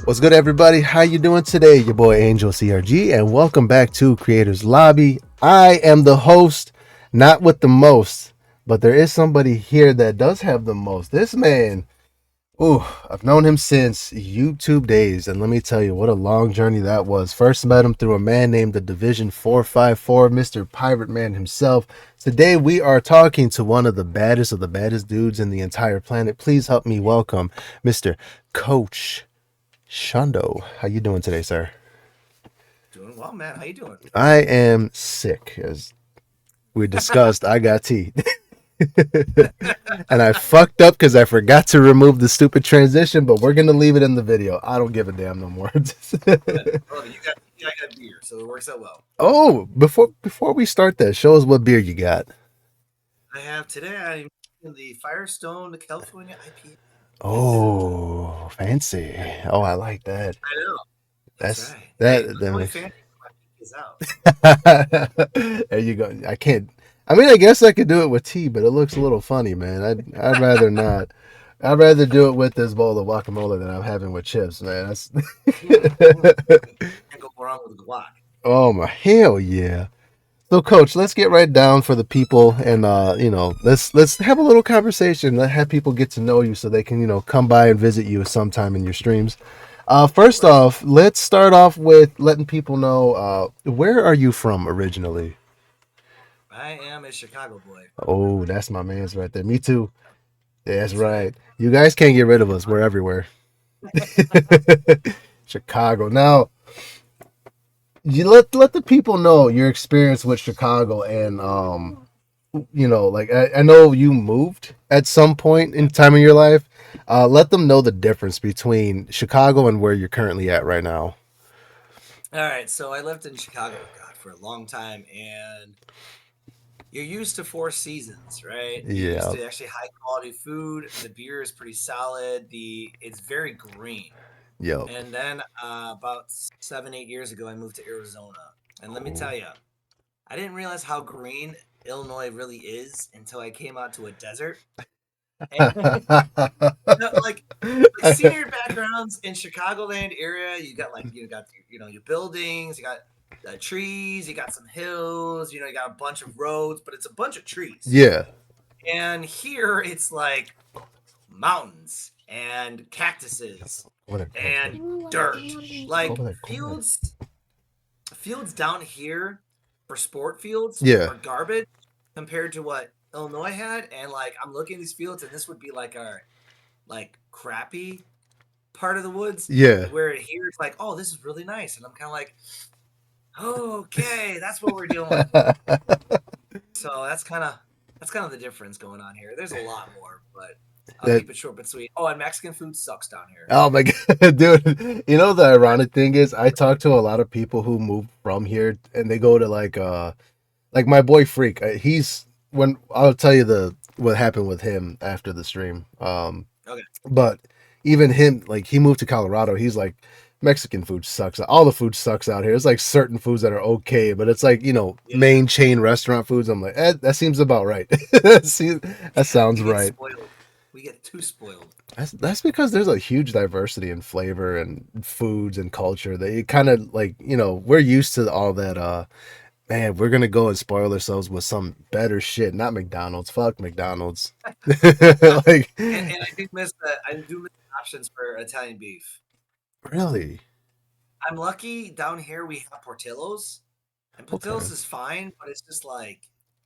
What's good, everybody? How you doing today? Your boy Angel CRG, and welcome back to Creators Lobby. I am the host, not with the most, but there is somebody here that does have the most. This man, ooh, I've known him since YouTube days, and let me tell you what a long journey that was. First met him through a man named the Division 454, Mr. Pirate Man himself. Today we are talking to one of the baddest dudes in the entire planet. Please help me welcome Mr. Coach Seando. How you doing today, sir? Doing well, man. How you doing? I am sick, as we discussed. I got teeth. And I fucked up because I forgot to remove the stupid transition, but we're gonna leave it in the video. I don't give a damn no more. Oh, I got beer, so it works out well. Oh, before we start that, show us what beer you got. I have today. I'm in the Firestone, the California IP. Oh, fancy. Oh, I like that. I know. That's That's right. Hey, that. the only That fancy my is out. there you go. I can't. I mean, I guess I could do it with tea, but it looks a little funny, man. I'd rather not. I'd rather do it with this bowl of guacamole than I'm having with chips, man. That's Can't go wrong with guac. oh my hell yeah. So, Coach, let's get right down for the people, and let's have a little conversation. Let have people get to know you, so they can come by and visit you sometime in your streams. First off, let's start off with letting people know where are you from originally? I am a Chicago boy. Oh, that's my man's right there. Me too. That's That's right. right. You guys can't get rid of us. We're everywhere. Chicago. Now, you let the people know your experience with Chicago, and like I know you moved at some point in time in your life. Let them know the difference between Chicago and where you're currently at right now. All right, so I lived in Chicago, God, for a long time, and you're used to four seasons, right? You're used Yeah. to actually high quality food. The beer is pretty solid. It's very green. Yep. And then about 7, 8 years ago, I moved to Arizona. And let me Oh. tell you, I didn't realize how green Illinois really is until I came out to a desert. And like scenery backgrounds in Chicagoland area, you got your buildings, you got trees, you got some hills, you got a bunch of roads, but it's a bunch of trees. Yeah. And here it's like mountains and cactuses and dirt. Like fields down here for sport fields Yeah. are garbage compared to what Illinois had. And like I'm looking at these fields, and this would be like our like crappy part of the woods. Yeah. Where here it's like, oh, this is really nice, and I'm kind of like, oh, okay, that's what we're doing. So that's kind of the difference going on here. There's a lot more, but I'll That keep it short but sweet. Oh, and Mexican food sucks down here. oh my god, dude. You know the ironic thing is I talk to a lot of people who move from here and they go to like my boy Freak. He's when I'll tell you the what happened with him after the stream. Okay. But even him, like he moved to Colorado, he's like Mexican food sucks. All the food sucks out here. It's like certain foods that are okay, but it's like, Yeah. main chain restaurant foods. I'm like, that seems about right. That sounds We get right. spoiled. We get too spoiled. That's because there's a huge diversity in flavor and foods and culture that you kind of like, we're used to all that. Man, we're gonna go and spoil ourselves with some better shit. Not McDonald's. Fuck McDonald's. Like, And I do miss the options for Italian beef. really? I'm lucky down here we have Portillo's, and Okay. Portillo's is fine, but it's just like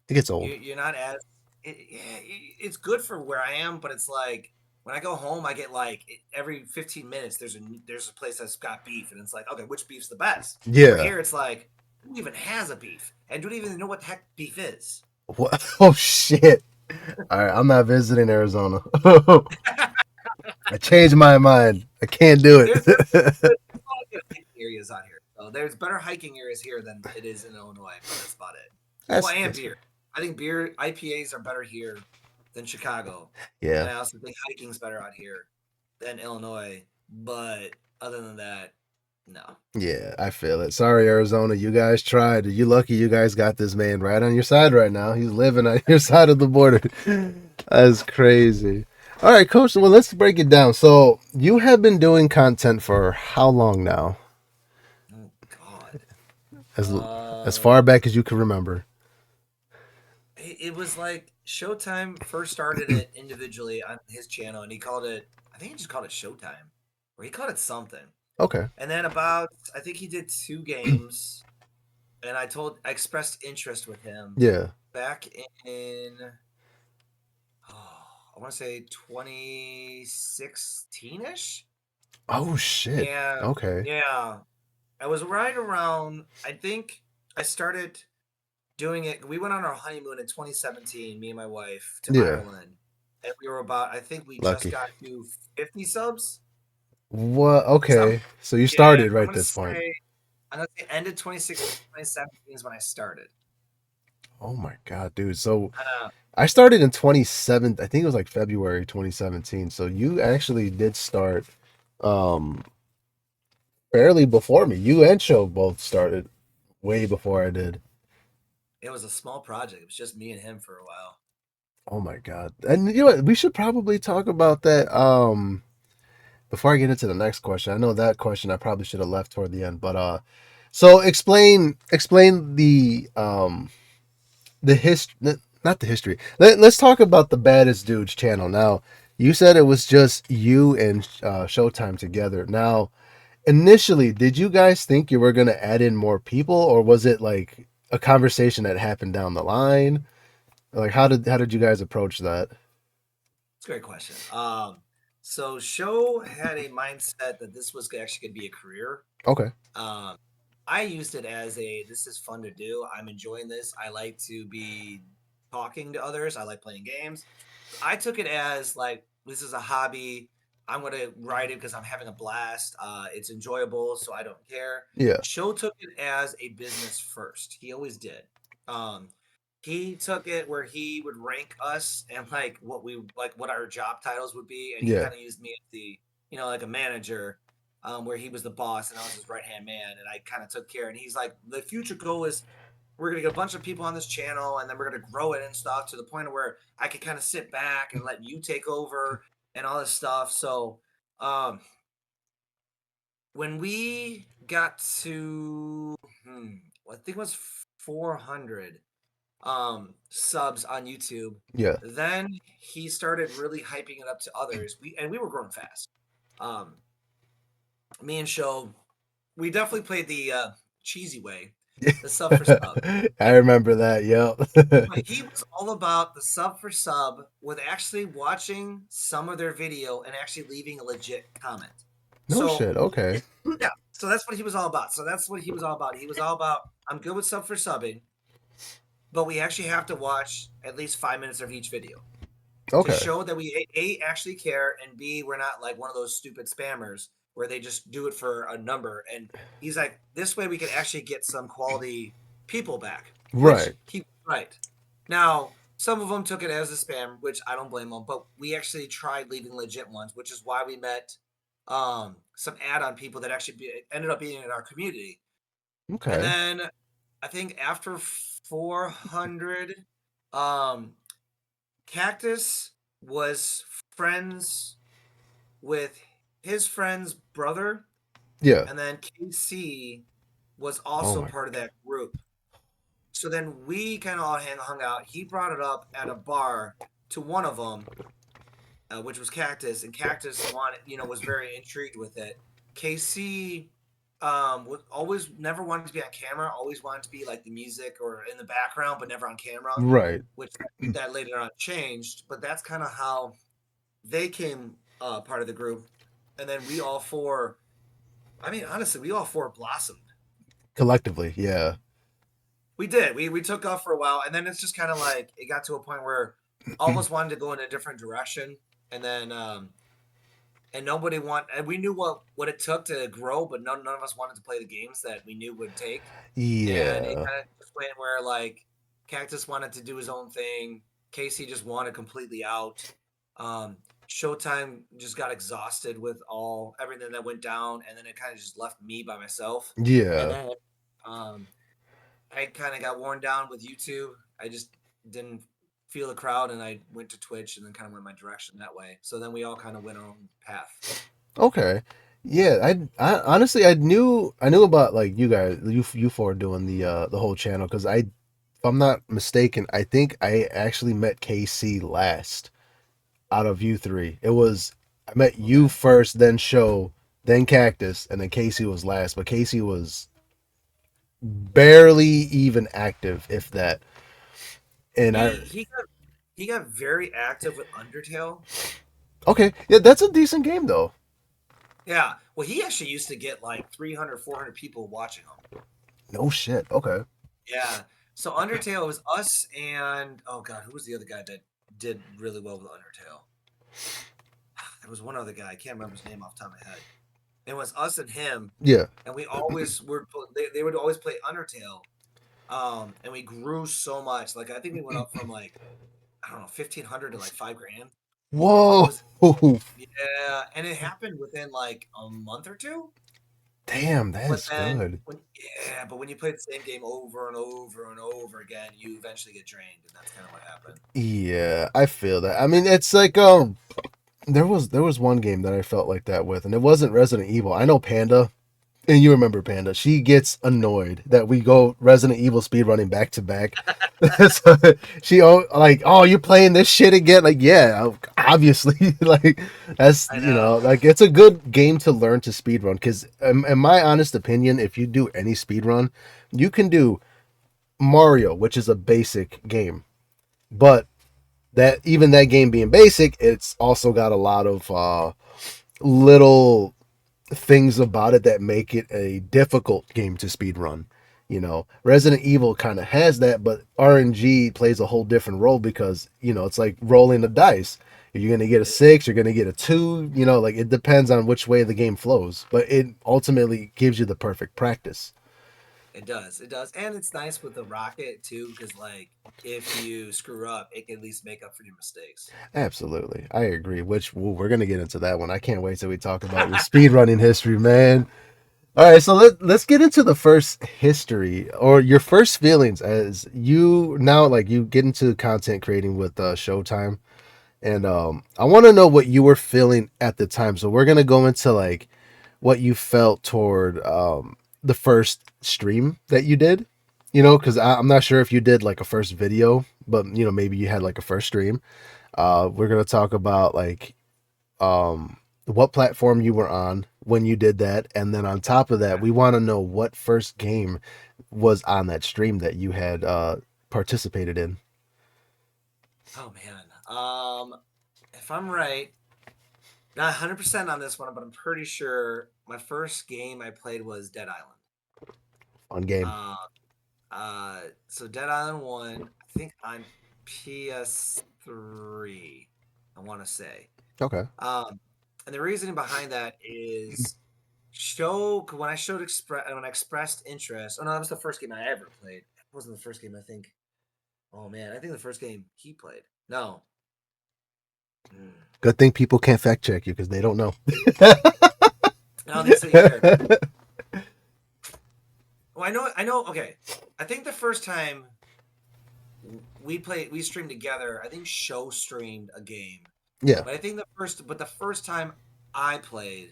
It gets old. you're not as it's good for where I am, but it's like when I go home, I get like every 15 minutes there's a place that's got beef, and it's like, okay, which beef's the best? Where Yeah. here it's like who even has a beef, and don't even know what the heck beef is. What? Oh shit. All right, I'm not visiting Arizona. I changed my mind. I can't do it. There's a lot of good hiking areas out here. So there's better hiking areas here than it is in Illinois, but that's about it. Oh, and That's beer. I think beer IPAs are better here than Chicago. And yeah. I also think hiking's better out here than Illinois. But other than that, no. Yeah, I feel it. Sorry, Arizona. You guys tried. You lucky you guys got this man right on your side right now. He's living on your side of the border. That's crazy. All right, Coach. Well, let's break it down. So you have been doing content for how long now? Oh God. As as Uh, far back as you can remember. it was like Showtime first started it individually on his channel, and he called it. I think he just called it Showtime, or he called it something. Okay. And then about, I think he did 2 games, and I expressed interest with him Yeah. back in, I want to say 2016 ish. Oh shit. And Okay. yeah, I was right around, I think I started doing it. We went on our honeymoon in 2017, me and my wife, to Yeah. Ireland. And we were about, I think we just Lucky. got to 50 subs. What? So Okay. So you yeah, started I'm right gonna this point. say I'm gonna say end of 2016, 2017 is when I started. Oh my god, dude. So Uh, I started in 27. I think it was like February 2017. So you actually did start um fairly before me. You and Show both started way before I did. it was a small project. It was just me and him for a while. Oh my god. And you know what? We should probably talk about that before I get into the next question. I know that question I probably should have left toward the end, but so explain the history, not the history. Let's talk about the baddest dudes channel. Now, you said it was just you and Showtime together. Now, initially, did you guys think you were going to add in more people, or was it like a conversation that happened down the line? Like, how did you guys approach that? It's a great question. So Show had a mindset that this was actually going to be a career. Okay. Um, I used it as a this is fun to do. I'm enjoying this. I like to be talking to others. I like playing games. I took it as like this is a hobby. I'm gonna write it because I'm having a blast. It's enjoyable, so I don't care. Yeah. Show took it as a business first. He always did. Um, he took it where he would rank us and what our job titles would be, and he Yeah. kind of used me as the like a manager, where he was the boss and I was his right hand man, and I kind of took care. And he's like, the future goal is we're gonna get a bunch of people on this channel, and then we're gonna grow it and stuff to the point of where I can kind of sit back and let you take over and all this stuff. So, um, when we got to, I think it was 400 subs on YouTube, Yeah. then he started really hyping it up to others. We were growing fast. Um, Me and Show, we definitely played the cheesy way, the sub for sub. I remember that. But Yep. he was all about the sub for sub with actually watching some of their video and actually leaving a legit comment. No So, shit. Okay. yeah, so that's what he was all about. He was all about, I'm good with sub for subbing, but we actually have to watch at least 5 minutes of each video to Okay. show that we A, actually care, and B, we're not like one of those stupid spammers where they just do it for a number. And he's like, this way we can actually get some quality people back, which Right. he was right. Now, some of them took it as a spam, which I don't blame them, but we actually tried leaving legit ones, which is why we met some add-on people that ended up being in our community. And Okay. then I think after 400, um, Cactus was friends with his friend's brother, Yeah. and then KC was Oh also my. part of that group. So then we kind of all hung out. He brought it up at a bar to one of them, which was Cactus, and Cactus was very intrigued with it. KC was always never wanted to be on camera, always wanted to be like the music or in the background, but never on camera, Right. which that later on changed. But that's kind of how they came part of the group, and then we all four. I mean, honestly, we all four blossomed. Collectively. Yeah. We did. We took off for a while, and then it's just kind of like it got to a point where all of us wanted to go in a different direction, and then and nobody want. And we knew what it took to grow, but none of us wanted to play the games that we knew would take. And it Yeah. kind of just went where like Cactus wanted to do his own thing, Casey just wanted completely out. Um, Showtime just got exhausted with everything that went down, and then it kind of just left me by myself. And Yeah. then um, I kind of got worn down with YouTube. I just didn't feel the crowd, and I went to Twitch and then kind of went my direction that way. So then we all kind of went our own path. Okay. Yeah, I honestly I knew about like you guys you four doing the whole channel because if I'm not mistaken, I think I actually met KC last out of you three. I met you Okay. first, then Show, then Cactus, and then Casey was last. But Casey was barely even active, if that. And I He got very active with Undertale. okay, yeah, that's a decent game though. Yeah. Well, he actually used to get like 300, 400 people watching him. No shit. Okay. Yeah. So Undertale was us and oh god, who was the other guy that did really well with Undertale? There was one other guy. I can't remember his name off the top of my head. It was us and him, Yeah. and we always were. They would always play Undertale, and we grew so much. Like I think we went up from like I don't know 1,500 to like 5 grand. It Whoa. was yeah, and it happened within like a month or two. Damn, But that's then good. when you play the same game over and over and over again, you eventually get drained, and that's kind of what happened. Yeah, I feel that. I mean, it's like there was one game that I felt like that with, and it wasn't Resident Evil. I know Panda, and you remember Panda. She gets annoyed that we go Resident Evil speedrunning back to back. So like, oh, you're playing this shit again? Like, yeah, obviously. Like, that's I know. like it's a good game to learn to speedrun because, in my honest opinion, if you do any speedrun, you can do Mario, which is a basic game, but that even that game being basic, it's also got a lot of little things about it that make it a difficult game to speed run. Resident Evil kind of has that, but RNG plays a whole different role because it's like rolling the dice. You're gonna get a It, 6, you're gonna get a 2. Like it depends on which way the game flows, but it ultimately gives you the perfect practice. it does. It does. And it's nice with the rocket too, because like if you screw up, it can at least make up for your mistakes. Absolutely, I agree. Which we're gonna get into that one. I can't wait till we talk about your speed running history, man. All right, so let's get into the first history or your first feelings as you now like you get into content creating with Showtime, and I want to know what you were feeling at the time. So we're gonna go into like what you felt toward the first stream that you did, because I'm not sure if you did like a first video, but maybe you had like a first stream. We're gonna talk about like what platform you were on when you did that, and then on top of that, we want to know what first game was on that stream that you had participated in. Oh man. If I'm right, not 100% on this one, but I'm pretty sure my first game I played was Dead Island. On game. Uh, so Dead Island 1, I think on PS3, I want to say. Okay. And the reasoning behind that is show when I showed when I expressed interest. Oh no, that was the first game I ever played. It wasn't the first game I think. Oh man, I think the first game he played. No. Mm. Good thing people can't fact check you because they don't know. I don't think so either. Well, I know. Okay, I think the first time we streamed together. I think Show streamed a game, Yeah. but the first time I played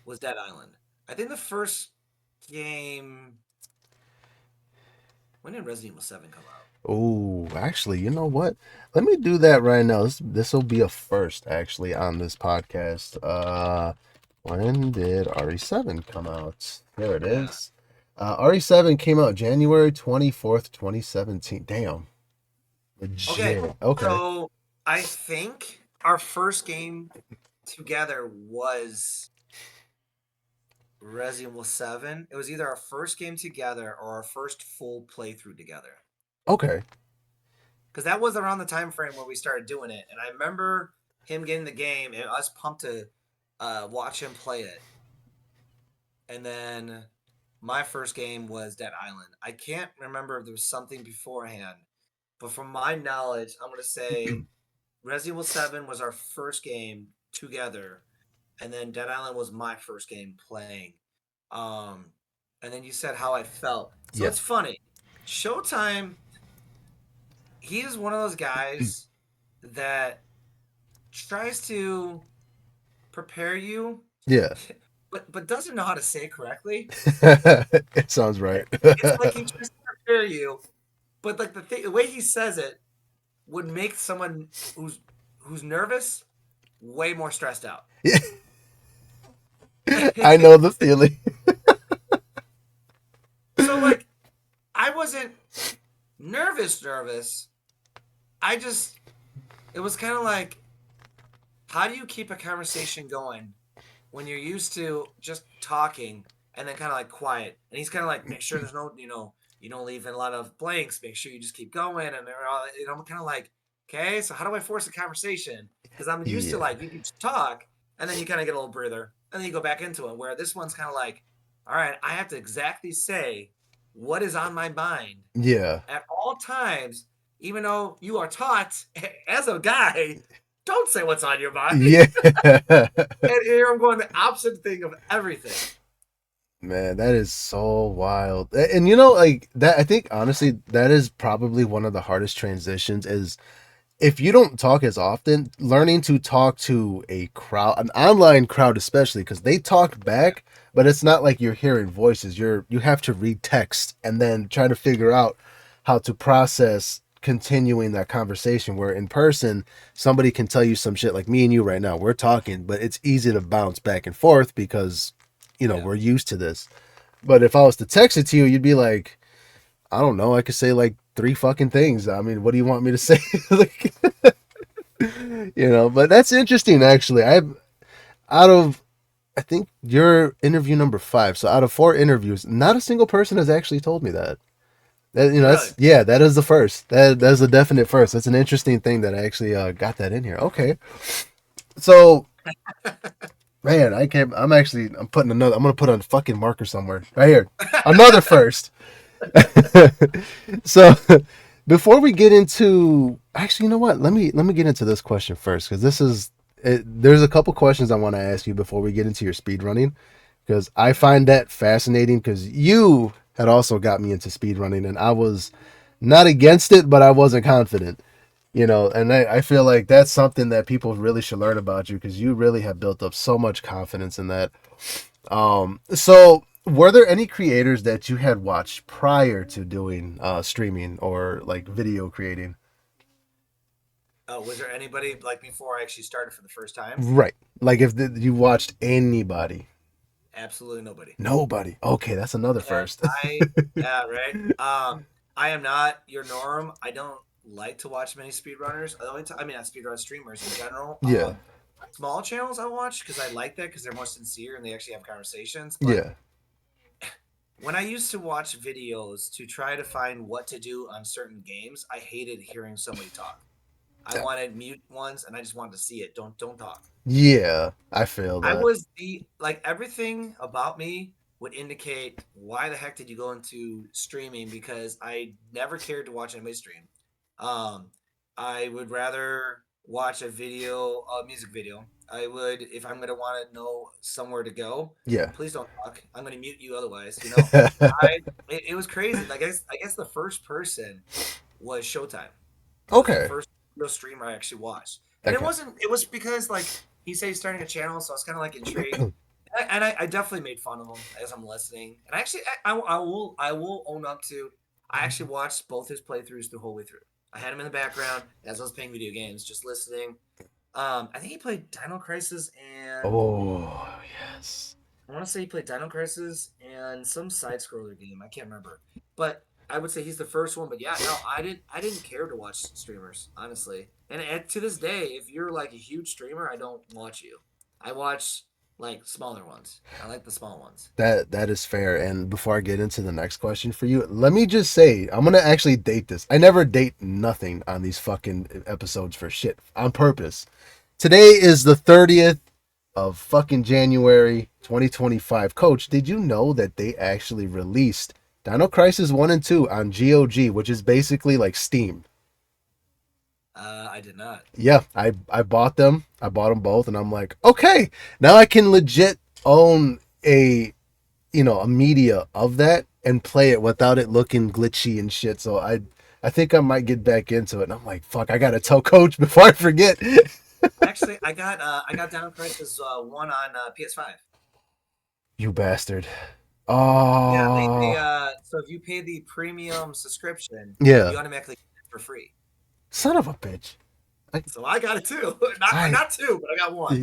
was Dead Island. I think the first game. When did Resident Evil 7 come out? Oh, actually, you know what? Let me do that right now. This will be a first actually on this podcast. When did RE7 come out? There it Yeah. is. RE7 came out January 24th, 2017. Damn. Okay. Legit. Okay. So I think our first game together was Resident Evil 7. It was either our first game together or our first full playthrough together. Okay. Because that was around the time frame where we started doing it. And I remember him getting the game and us pumped to watch him play it. And then my first game was Dead Island. I can't remember if there was something beforehand, but from my knowledge, I'm going to say Resident Evil 7 was our first game together, and then Dead Island was my first game playing. Um, and then you said how I felt. So Yeah. it's funny. Showtime, he is one of those guys that tries to prepare you, Yeah. but doesn't know how to say it correctly. It sounds right. It's like he tries to prepare you, but like the way he says it would make someone who's nervous way more stressed out. Yeah, I know the feeling. So like I wasn't nervous. I just it was kind of like, how do you keep a conversation going when you're used to just talking and then kind of like quiet? And he's kind of like, make sure there's no, you don't leave a lot of blanks. Make sure you just keep going. And they're all, I'm kind of like, okay, so how do I force a conversation? Because I'm used to Yeah. like, you can just talk and then you kind of get a little breather and then you go back into it. Where this one's kind of like, all right, I have to exactly say what is on my mind Yeah. at all times, even though you are taught as a guy, don't say what's on your mind. Yeah. And here I'm going the opposite thing of everything. Man, that is so wild. And you know, like that, I think honestly, that is probably one of the hardest transitions is if you don't talk as often, learning to talk to a crowd, an online crowd especially, because they talk back, but it's not like you're hearing voices. You have to read text and then try to figure out how to process continuing that conversation. Where in person, somebody can tell you some shit like me and you right now. We're talking, but it's easy to bounce back and forth because Yeah. we're used to this. But if I was to text it to you, you'd be like, I don't know, I could say like three fucking things. I mean, what do you want me to say? Like, but that's interesting actually. Out of I think you're interview number 5. So out of 4 interviews, not a single person has actually told me that. Really? That is the first. That's a definite first. That's an interesting thing that I actually got that in here. Okay. So, man, I'm putting another I'm going to put a fucking marker somewhere. Right here. Another first. So, before we get into actually, you know what? Let me get into this question first because there's a couple questions I want to ask you before we get into your speed running because I find that fascinating because you had also got me into speed running and I was not against it, but I wasn't confident. And I feel like that's something that people really should learn about you because you really have built up so much confidence in that. So were there any creators that you had watched prior to doing streaming or like video creating? Oh, was there anybody like before I actually started for the first time? Right. Like if you watched anybody. Absolutely nobody. Nobody. Okay, that's another Yeah, first. yeah, right. I am not your norm. I don't like to watch many speedrunners. The only time, I mean, not speedrun streamers in general. Yeah. Small channels I watch because I like that because they're more sincere and they actually have conversations. But Yeah. when I used to watch videos to try to find what to do on certain games, I hated hearing somebody talk. I wanted mute ones and I just wanted to see it. Don't talk. Yeah, I feel I that. was everything about me would indicate why the heck did you go into streaming because I never cared to watch anybody stream. Um, I would rather watch a music video. I would, if I'm gonna want to know somewhere to go, Yeah. please don't talk. I'm gonna mute you otherwise. It was crazy. Like I guess the first person was Showtime. Was the Okay. first real streamer I actually watched, and Okay. it was because like he said he's starting a channel, so I was kind of like intrigued. And I definitely made fun of him as I'm listening. And actually, I will own up to I actually watched both his playthroughs the whole way through. I had him in the background as I was playing video games, just listening. I think he played Dino Crisis and Oh, yes. I want to say he played Dino Crisis and some side scroller game. I can't remember, but I would say he's the first one. But yeah, no, I didn't care to watch streamers honestly. And to this day, if you're like a huge streamer, I don't watch you. I watch like smaller ones. I like the small ones. That is fair. And before I get into the next question for you, let me just say I'm gonna actually date this. I never date nothing on these fucking episodes for shit on purpose. Today is the 30th of fucking January 2025. Coach, did you know that they actually released Dino Crisis 1 and 2 on GOG, which is basically like Steam? I did not. Yeah, I bought them. I bought them both and I'm like, "Okay, now I can legit own a media of that and play it without it looking glitchy and shit." So I think I might get back into it. And I'm like, fuck, I gotta tell Coach before I forget. Actually, I got Down Crisis one on PS5. You bastard. Yeah, they Oh, so if you pay the premium subscription, yeah. you automatically get it for free. Son of a bitch. I, So I got it too. Not I not two, but I got one.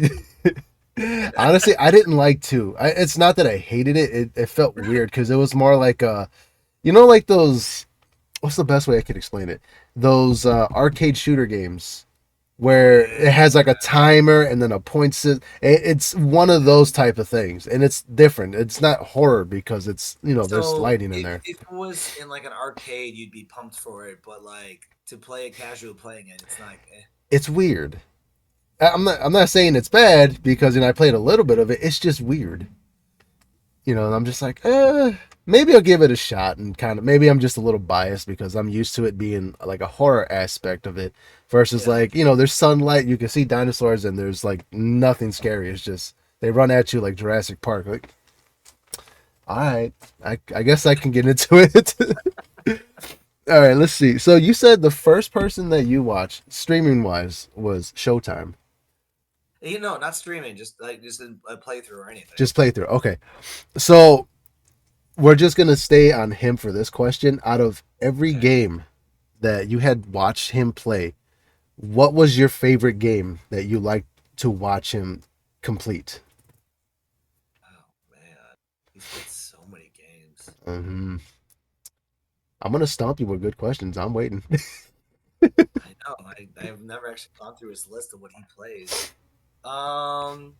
honestly, I didn't like two. It's not that I hated it. It felt weird because it was more like like those. What's the best way I could explain it? Those arcade shooter games Oh where it yeah. has like a timer and then a point system. It's one of those type of things, and it's different. It's not horror because it's there's So lighting in if there. if it was in like an arcade, you'd be pumped for it, but like to play a casual playing it, it's like It's weird. I'm not saying it's bad because I played a little bit of it. It's just weird. And I'm just like, maybe I'll give it a shot and kind of maybe I'm just a little biased because I'm used to it being like a horror aspect of it versus yeah. like, there's sunlight, you can see dinosaurs and there's like nothing scary. It's just they run at you like Jurassic Park. Like, all right, I guess I can get into it. All right, let's see. So you said the first person that you watched streaming wise was Showtime. Not streaming, just a playthrough or anything. Just playthrough. Okay. So we're just gonna stay on him for this question. Out of every Okay. game that you had watched him play, what was your favorite game that you liked to watch him complete? Oh man, he's played so many games. hmm I'm gonna stomp you with good questions. I'm waiting. I know. I have never actually gone through his list of what he plays. Um,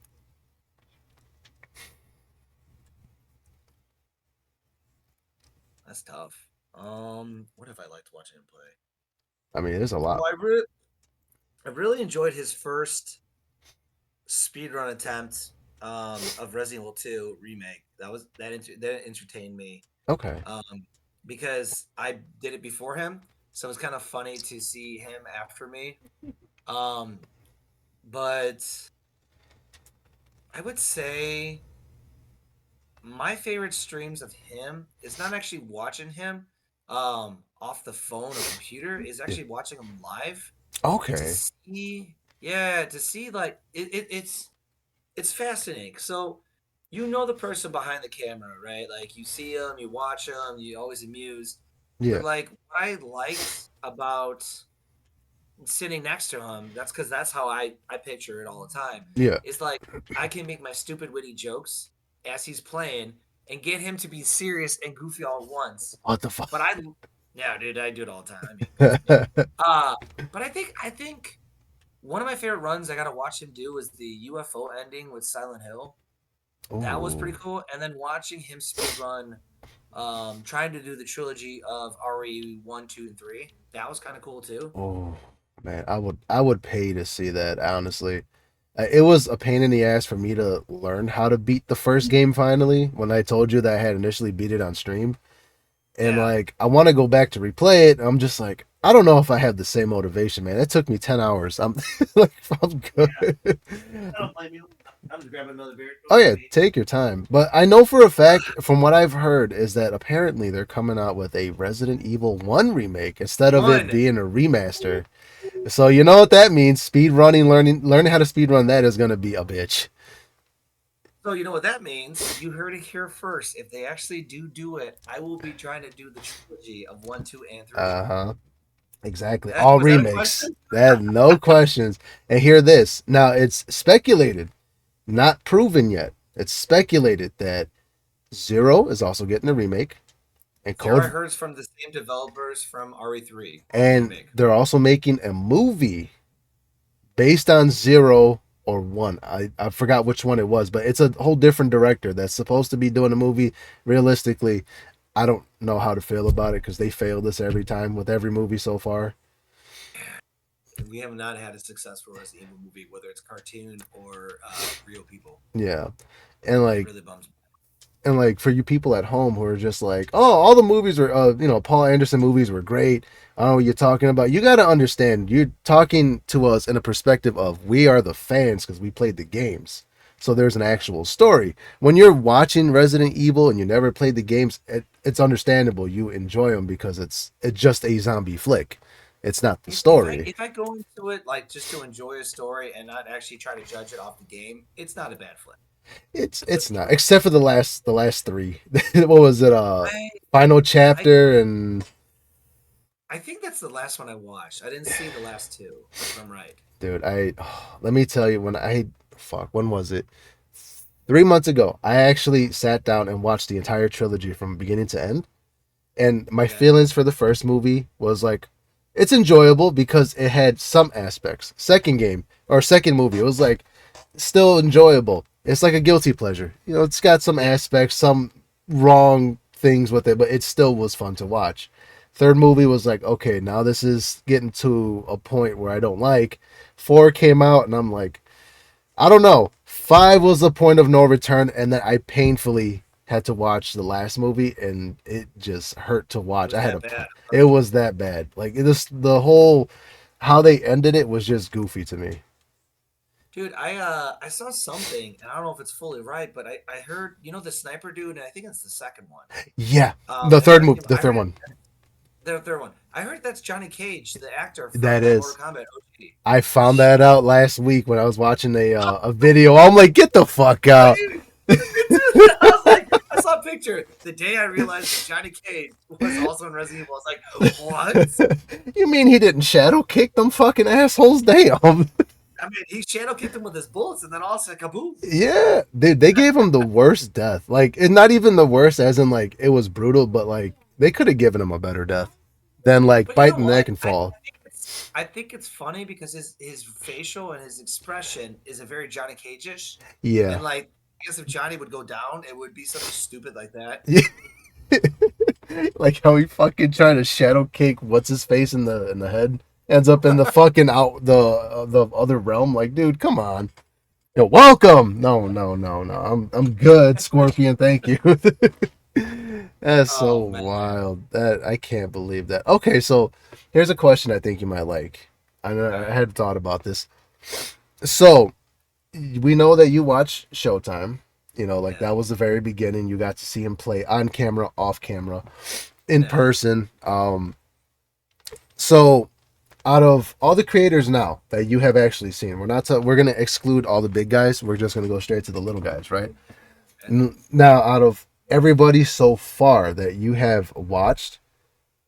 that's tough. What have I liked watching him play? I mean, there's a So lot. I really enjoyed his first speedrun attempt of Resident Evil 2 remake. That entertained me. Okay. Um, because I did it before him, so it's kind of funny to see him after me. Um, but I would say my favorite streams of him is not actually watching him off the phone or computer, is Yeah. actually watching him live to Okay. see yeah, to see like it's fascinating. So you know the person behind the camera, right? Like you see him, you watch him, you always amuse. Yeah. But like what I liked about sitting next to him, that's because that's how I picture it all the time. Yeah. It's like I can make my stupid witty jokes as he's playing and get him to be serious and goofy all at once. What the fuck? But yeah, dude, I do it all the time. I mean, it's me. Uh, but I think one of my favorite runs I got to watch him do was the UFO ending with Silent Hill. That was Oh. pretty cool. And then watching him speed run, trying to do the trilogy of RE 1, 2, and 3. That was kind of cool too. Oh. Man, I would pay to see that, honestly. It was a pain in the ass for me to learn how to beat the first game finally when I told you that I had initially beat it on stream. And Yeah. like I want to go back to replay it. I'm just like, I don't know if I have the same motivation, man. It took me 10 hours. I'm like, I'm Yeah. good. I don't blame you. I'm just grabbing another beer. Oh yeah, take your time. But I know for a fact from what I've heard is that apparently they're coming out with a Resident Evil 1 remake instead of it One. being a remaster. So you know what that means. Speed running, learning how to speed run that is gonna be a bitch. So you know what that means? You heard it here first. If they actually do it, I will be trying to do the trilogy of 1, 2, and 3. Uh-huh. Exactly. All Was that a remakes. question? That no questions. And hear this. Now it's speculated, not proven yet. It's speculated that Zero is also getting a remake, and Zero I Code, heard is from the same developers from RE3 and remake. they're also making a movie based on Zero or One. I forgot which one it was, but it's a whole different director that's supposed to be doing a movie. Realistically, I don't know how to feel about it because they fail this every time with every movie so far. We have not had a successful Resident Evil movie, whether it's cartoon or real people. Yeah. And It like really bums me. for you people at home who are just like, oh, all the movies were Paul Anderson movies were great. I don't know what you're talking about. You got to understand, you're talking to us in a perspective of we are the fans because we played the games. So there's an actual story. When you're watching Resident Evil and you never played the games, it's understandable you enjoy them because it's just a zombie flick. It's not the If I story. if I go into it like just to enjoy a story and not actually try to judge it off the game, it's not a bad flick. It's not, except for the last three. What was it? I Final I chapter and I think that's the last one I watched. I didn't see the last two, if I'm right. dude, let me tell you when was it? 3 months ago, I actually sat down and watched the entire trilogy from beginning to end. And my Okay. feelings for the first movie was like, it's enjoyable because it had some aspects. Second movie, it was like still enjoyable. It's like a guilty pleasure. It's got some Yeah. aspects, some wrong things with it, but it still was fun to watch. Third movie was like, okay, now this is getting to a point where I don't like. Four came out, and I'm like, I don't know. Five was the point of no return, and then I painfully had to watch the last movie, and it just hurt to It watch. was that bad. It was that bad. Like the whole how they ended it was just goofy to me. Dude, I saw something, and I don't know if it's fully right, but I heard, the sniper dude, and I think it's the second one. Yeah, I forgot his name. the third one. The third one. I heard that's Johnny Cage, the actor That from Mortal is. Kombat OG. I found that Shit. out last week when I was watching a video. I'm like, get the fuck out. Right? Me too. I was like, I saw a picture the day I realized that Johnny Cage was also in Resident Evil. I was like, what? You mean he didn't shadow kick them fucking assholes? Damn. I mean, he shadow kicked him with his bullets, and then all of a sudden, kaboom! Yeah, they gave him the worst death. Like, and not even the worst, as in like it was brutal, but like they could have given him a better death than like But you bite know the what? neck and fall. I think it's funny because his facial and his expression is a very Johnny Cage-ish, Yeah, and like I guess if Johnny would go down, it would be something stupid like that. like how he fucking trying to shadow kick what's his face in the head, ends up in the fucking out the other realm. Like, dude, come on. Yo, welcome. No, no, no, no. I'm good, Scorpion. Thank you. That's so Oh man, wild. That I can't believe that. Okay, so here's a question I think you might like. all I right, had thought about this. So we know that you watch Showtime. Like yeah, that was the very beginning. You got to see him play on camera, off camera, in yeah, person. So out of all the creators now that you have actually seen, we're gonna exclude all the big guys. We're just gonna go straight to the little guys, right? okay. Now, out of everybody so far that you have watched,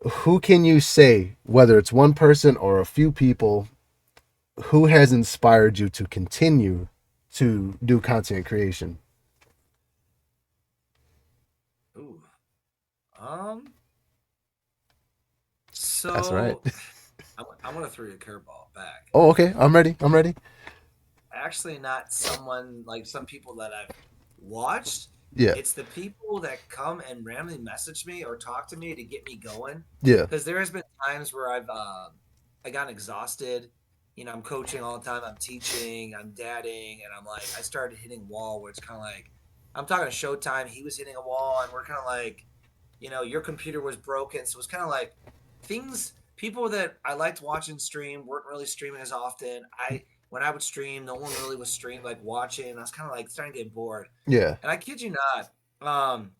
who can you say, whether it's one person or a few people, who has inspired you to continue to do content creation? Ooh, um, That's right. so I'm gonna throw you a curveball back. Oh, okay. I'm ready. I'm ready. Actually, not someone like some people that I've watched. Yeah. It's the people that come and randomly message me or talk to me to get me going. Yeah. Because there has been times where I got exhausted. I'm coaching all the time. I'm teaching. I'm dadding, and I'm like, I started hitting a wall where it's kind of like, I'm talking to Showtime. He was hitting a wall, and we're kind of like, your computer was broken, so it was kind of like things. People that I liked watching stream weren't really streaming as often. When I would stream, no one really was stream like watching. I was kind of like starting to get bored. Yeah. And I kid you not, um,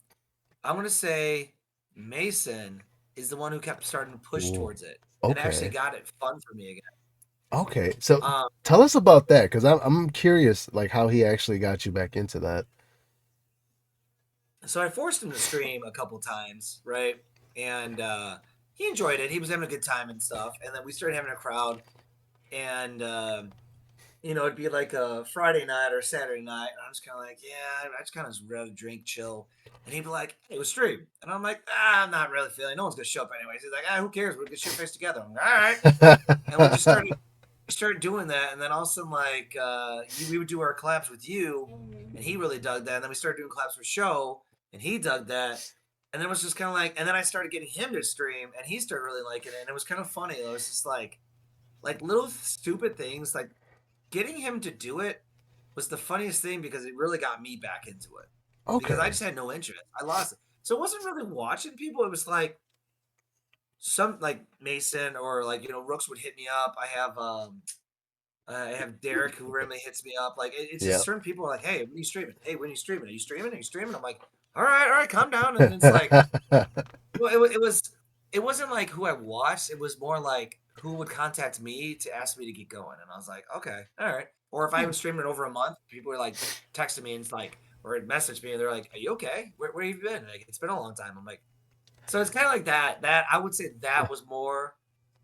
I'm gonna say Mason is the one who kept starting to push Ooh, towards it and actually okay. got it fun for me again. Okay. So Um, tell us about that, because I'm curious, like how he actually got you back into that. so I forced him to stream a couple times, right? And he enjoyed it. He was having a good time and stuff. And then we started having a crowd, and it'd be like a Friday night or Saturday night, and I'm just kind of like, yeah, I just kind of rather drink, chill. And he'd be like, hey, let's stream. And I'm like, I'm not really feeling. No one's gonna show up anyways. He's like, who cares? We're gonna shoot face together. I'm like, all right. And we started doing that, and then all of a sudden, like, we would do our collabs with you, and he really dug that. And then we started doing collabs with Show, and he dug that. And then it was just kind of like, and then I started getting him to stream, and he started really liking it, and it was kind of funny. It was just like little stupid things, like getting him to do it was the funniest thing because it really got me back into it because I Okay. just had no interest. I lost it. So it wasn't really watching people. It was like some like Mason or like Rooks would hit me up. I have I have Derek who randomly hits me up. Like it's Yeah. just certain people are like, "Hey, when are you streaming? Hey, when are you streaming? Are you streaming? Are you streaming?" I'm like, all right, calm down." And it's like, well, it wasn't like who I watched. It was more like who would contact me to ask me to get going, and I was like, okay, all right. Or if I was streaming it over a month, people were like texting me and it's like, or messaged me and they're like, "Are you okay? Where have you been? Like it's been a long time." I'm like, so it's kind of like that. That I would say that was more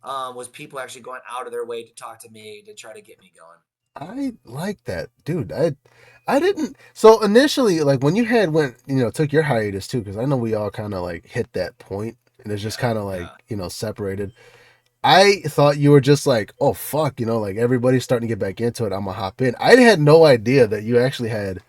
was people actually going out of their way to talk to me to try to get me going. I like that, dude. I didn't. So initially, like when you had went, took your hiatus too, because I know we all kind of like hit that point, and it's just Yeah, kind of like yeah, separated. I thought you were just like, oh fuck, like everybody's starting to get back into it. I'm gonna hop in. I had no idea that you actually had,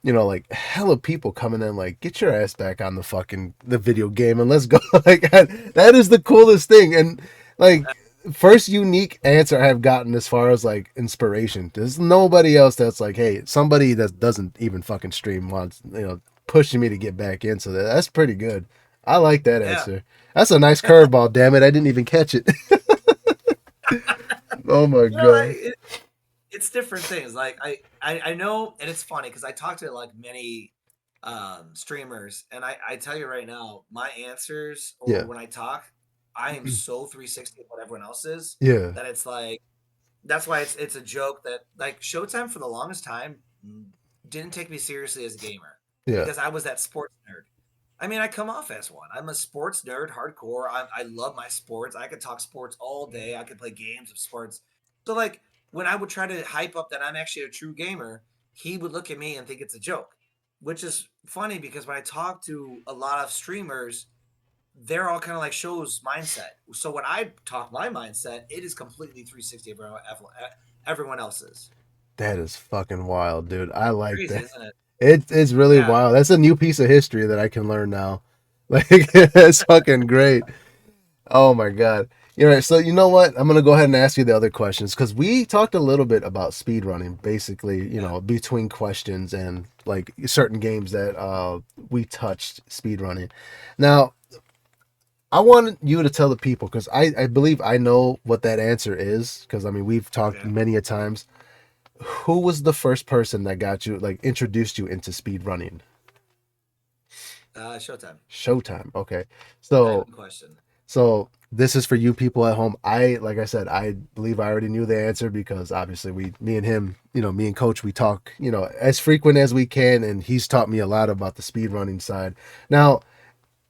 like hella people coming in, like get your ass back on the video game and let's go. Like that is the coolest thing, and like first unique answer I have gotten as far as like inspiration. There's nobody else that's like, hey, somebody that doesn't even fucking stream wants, pushing me to get back in. So that's pretty good. I like that yeah. answer. That's a nice curveball. Damn it, I didn't even catch it. Oh my You know, god. it's different things. Like I know, and it's funny because I talk to like many streamers, and I tell you right now, my answers or Yeah. when I talk, I am so 360 of what everyone else is Yeah. that it's like that's why it's a joke that like Showtime for the longest time didn't take me seriously as a gamer Yeah. because I was that sports nerd. I mean, I come off as one. I'm a sports nerd, hardcore. I love my sports. I could talk sports all day. I could play games of sports. So, like, when I would try to hype up that I'm actually a true gamer, he would look at me and think it's a joke, which is funny because when I talk to a lot of streamers, they're all kind of like shows mindset. So when I talk my mindset, it is completely 360 of everyone else's. That is fucking wild, dude. I like Crazy, that. isn't it? It's really Yeah. wild. That's a new piece of history that I can learn now. Like it's fucking great. Oh my god. You're right. So you know what? I'm gonna go ahead and ask you the other questions because we talked a little bit about speed running, basically, Yeah. between questions and like certain games that we touched speed running. Now, I want you to tell the people because I believe I know what that answer is because I mean we've talked Okay. many a times. Who was the first person that got you like introduced you into speed running? Showtime. Showtime. Okay. Not So even question. so this is for you people at home. Like I said, I believe I already knew the answer because obviously me and him, me and coach, we talk, as frequent as we can and he's taught me a lot about the speed running side. Now,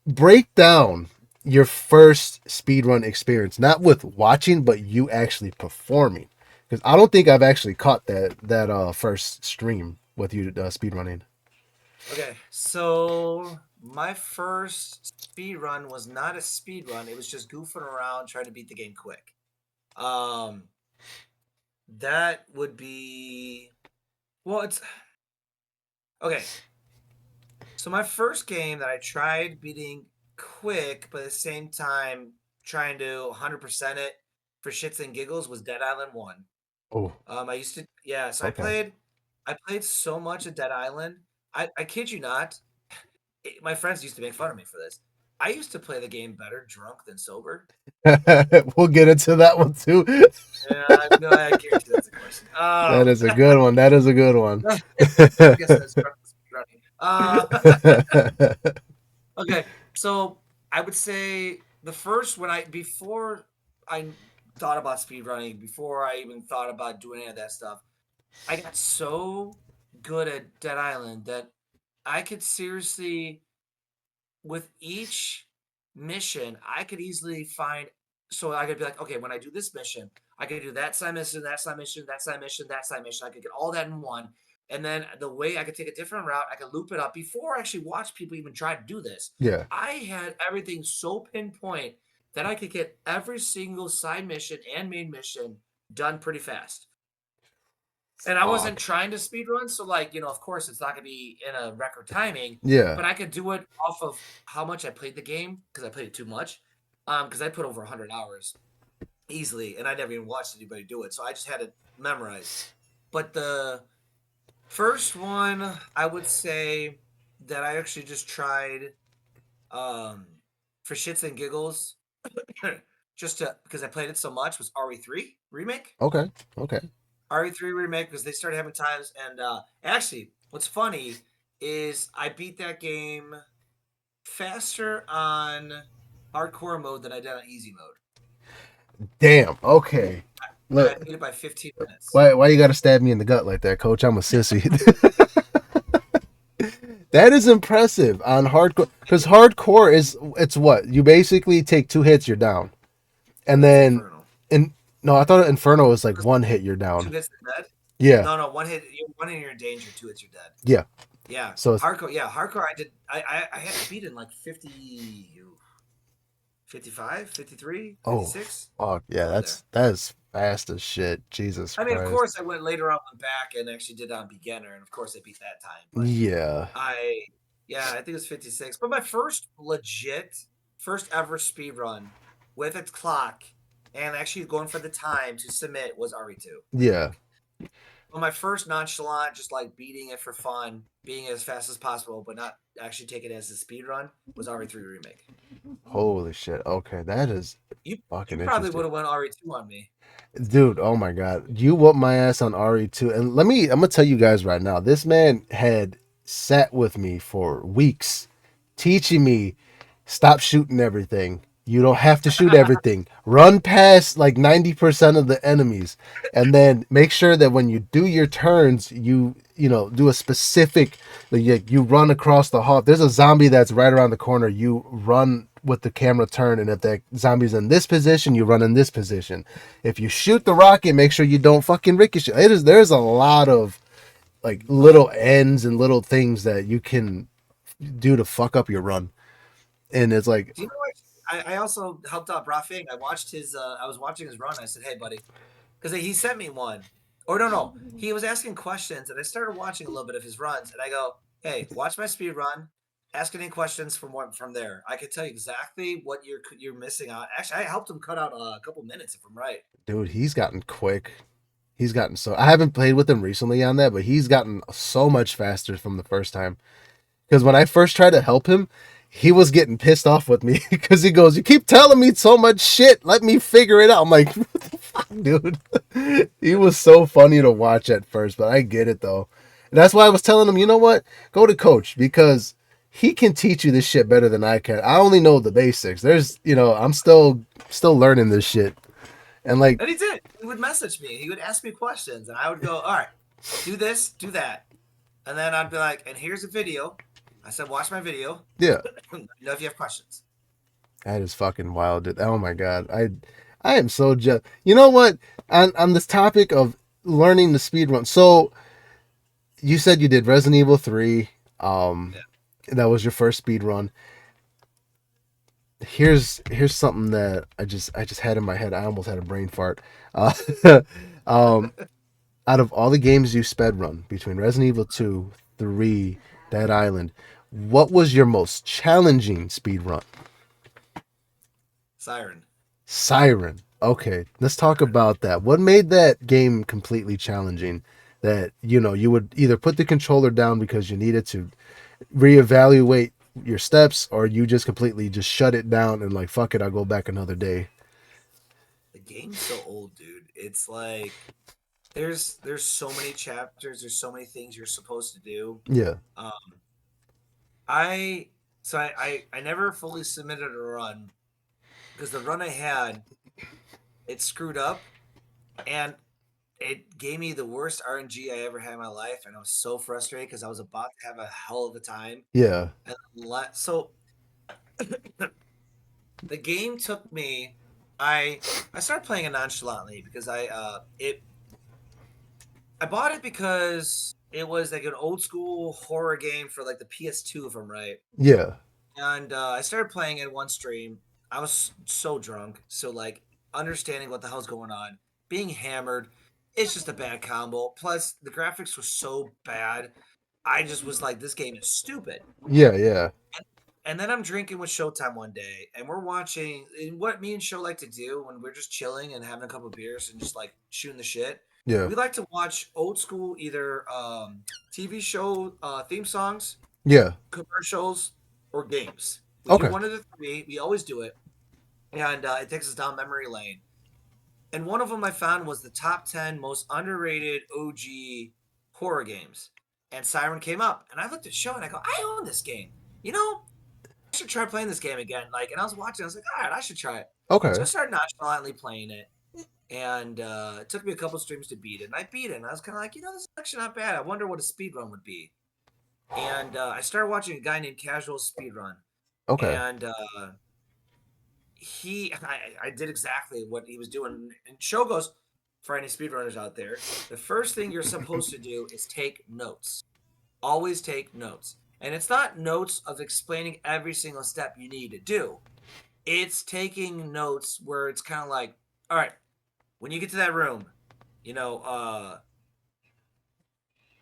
break down your first speed run experience, not with watching, but you actually performing. Because I don't think I've actually caught that first stream with you speed running. Okay, so my first speed run was not a speed run. It was just goofing around trying to beat the game quick. Um, that would be well, it's okay. So my first game that I tried beating quick, but at the same time trying to 100% it for shits and giggles was Dead Island 1. Oh, I used to yeah, so okay. I played so much of Dead Island. I kid you not, my friends used to make fun of me for this. I used to play the game better drunk than sober. We'll get into that one too. Yeah, I guarantee that's a question. That is a good one. That is a good one. I guess that's drunk running. Okay, so I would say the first when I before I thought about speedrunning, before I even thought about doing any of that stuff, I got so good at Dead Island that I could seriously with each mission, I could easily find so I could be like, okay, when I do this mission, I could do that side mission, that side mission, that side mission, that side mission. I could get all that in one. And then the way I could take a different route, I could loop it up before I actually watch people even try to do this. Yeah. I had everything so pinpoint that I could get every single side mission and main mission done pretty fast. And I wasn't Fuck. trying to speed run, so like, of course it's not gonna be in a record timing, Yeah. but I could do it off of how much I played the game because I played it too much. Because I put over 100 hours easily, and I never even watched anybody do it, so I just had it memorized. But the first one, I would say that I actually just tried um, for shits and giggles, just to because I played it so much was RE3 remake. Okay. Okay. RE3 remake because they started having times. And actually, what's funny is I beat that game faster on hardcore mode than I did on easy mode. Damn. Okay. I Look, beat it by 15 minutes. why you got to stab me in the gut like that, Coach? I'm a sissy. That is impressive on hardcore because hardcore is it's what you basically take 2 hits, you're down, and That's then Inferno. in no, I thought Inferno was like 1 hit, you're Two down. hits you're dead. Yeah, No, no, one hit. One hit you're in danger. 2 hits you're dead. yeah. Yeah, So it's, hardcore. Yeah, hardcore. I did. I beat it in like 50, 55, 53, oh, 56, fuck yeah, somewhere there. that is fast as shit. Jesus I mean, of Christ. course, I went later on went back and actually did it on beginner, and of course, I beat that time. But Yeah, I, yeah, I think it was 56. But my first ever speed run with its clock and actually going for the time to submit was RE2 yeah. remake. But my first nonchalant, just like beating it for fun, being as fast as possible, but not actually take it as a speed run, was RE3 remake. Holy shit. Okay, that is You fucking probably interesting. would have went RE2 on me. Dude, oh my god. You whooped my ass on RE2. And I'm gonna tell you guys right now, this man had sat with me for weeks, teaching me stop shooting everything. You don't have to shoot everything. Run past like 90% of the enemies. And then make sure that when you do your turns, you do a specific like you run across the hall. If there's a zombie that's right around the corner, you run with the camera turn, and if that zombie's in this position, you run in this position. If you shoot the rocket, make sure you don't fucking ricochet. There's a lot of like little ends and little things that you can do to fuck up your run. And it's like, Do you know what? I also helped out Rafing. I watched his. I was watching his run. I said, "Hey, buddy," because he sent me one. Or no, no, he was asking questions, and I started watching a little bit of his runs, and I go, "Hey, watch my speed run. Ask any questions from there. I can tell you exactly what you're missing out." Actually, I helped him cut out a couple minutes, if I'm right. dude, he's gotten quick. He's gotten so. I haven't played with him recently on that, but he's gotten so much faster from the first time. Because when I first tried to help him, he was getting pissed off with me because he goes, "You keep telling me so much shit. Let me figure it out." I'm like, "What the fuck, dude?" He was so funny to watch at first, but I get it though. And that's why I was telling him, you know what? Go to coach because he can teach you this shit better than I can. I only know the basics. I'm still learning this shit. And like, And he did. He would message me. He would ask me questions, and I would go, "All right, do this, do that," and then I'd be like, "And here's a video." I said, "Watch my video. yeah, Let me know if you have questions." that is fucking wild, dude. Oh my god. I am so jealous. You know what? On this topic of learning the speed run. So you said you did Resident Evil 3. Um Yeah. that was your first speed run. Here's something that I just had in my head. I almost had a brain fart. Uh, um out of all the games you sped run between Resident Evil 2, 3, Dead Island, what was your most challenging speed run? Siren. Siren. Okay, let's talk Siren. about that. What made that game completely challenging? That you would either put the controller down because you needed to reevaluate your steps, or you just completely just shut it down and like fuck it, I'll go back another day. The game's so old, dude. It's like there's so many chapters, there's so many things you're supposed to do. Yeah, Um I I never fully submitted a run because the run I had, it screwed up and it gave me the worst RNG I ever had in my life, and I was so frustrated because I was about to have a hell of a time. yeah, And so the game took me. I started playing it nonchalantly because I bought it because it was like an old school horror game for like the PS2, if I'm right. yeah. And I started playing it one stream. I was so drunk, so like understanding what the hell's going on, being hammered, it's just a bad combo. Plus the graphics were so bad, I just was like, this game is stupid. Yeah, yeah, And then I'm drinking with Showtime one day, and we're watching what me and Show like to do when we're just chilling and having a couple beers and just like shooting the shit. yeah, We like to watch old school either TV show theme songs, yeah. commercials, or games. We do Okay. one of the three. We always do it, and it takes us down memory lane. And one of them I found was the top 10 most underrated OG horror games. And Siren came up, and I looked at the show and I go, I own this game. You know, I should try playing this game again. Like, and I was watching, I was like, all right, I should try it. So I Okay. started nonchalantly playing it, and it took me a couple streams to beat it. And I beat it, and I was kind of like, this is actually not bad. I wonder what a speed run would be. And I started watching a guy named Casual Speedrun, Okay. and I did exactly what he was doing. And show goes, for any speedrunners out there, the first thing you're supposed to do is take notes. Always take notes. And it's not notes of explaining every single step you need to do. It's taking notes where it's kind of like, all right, when you get to that room, you know,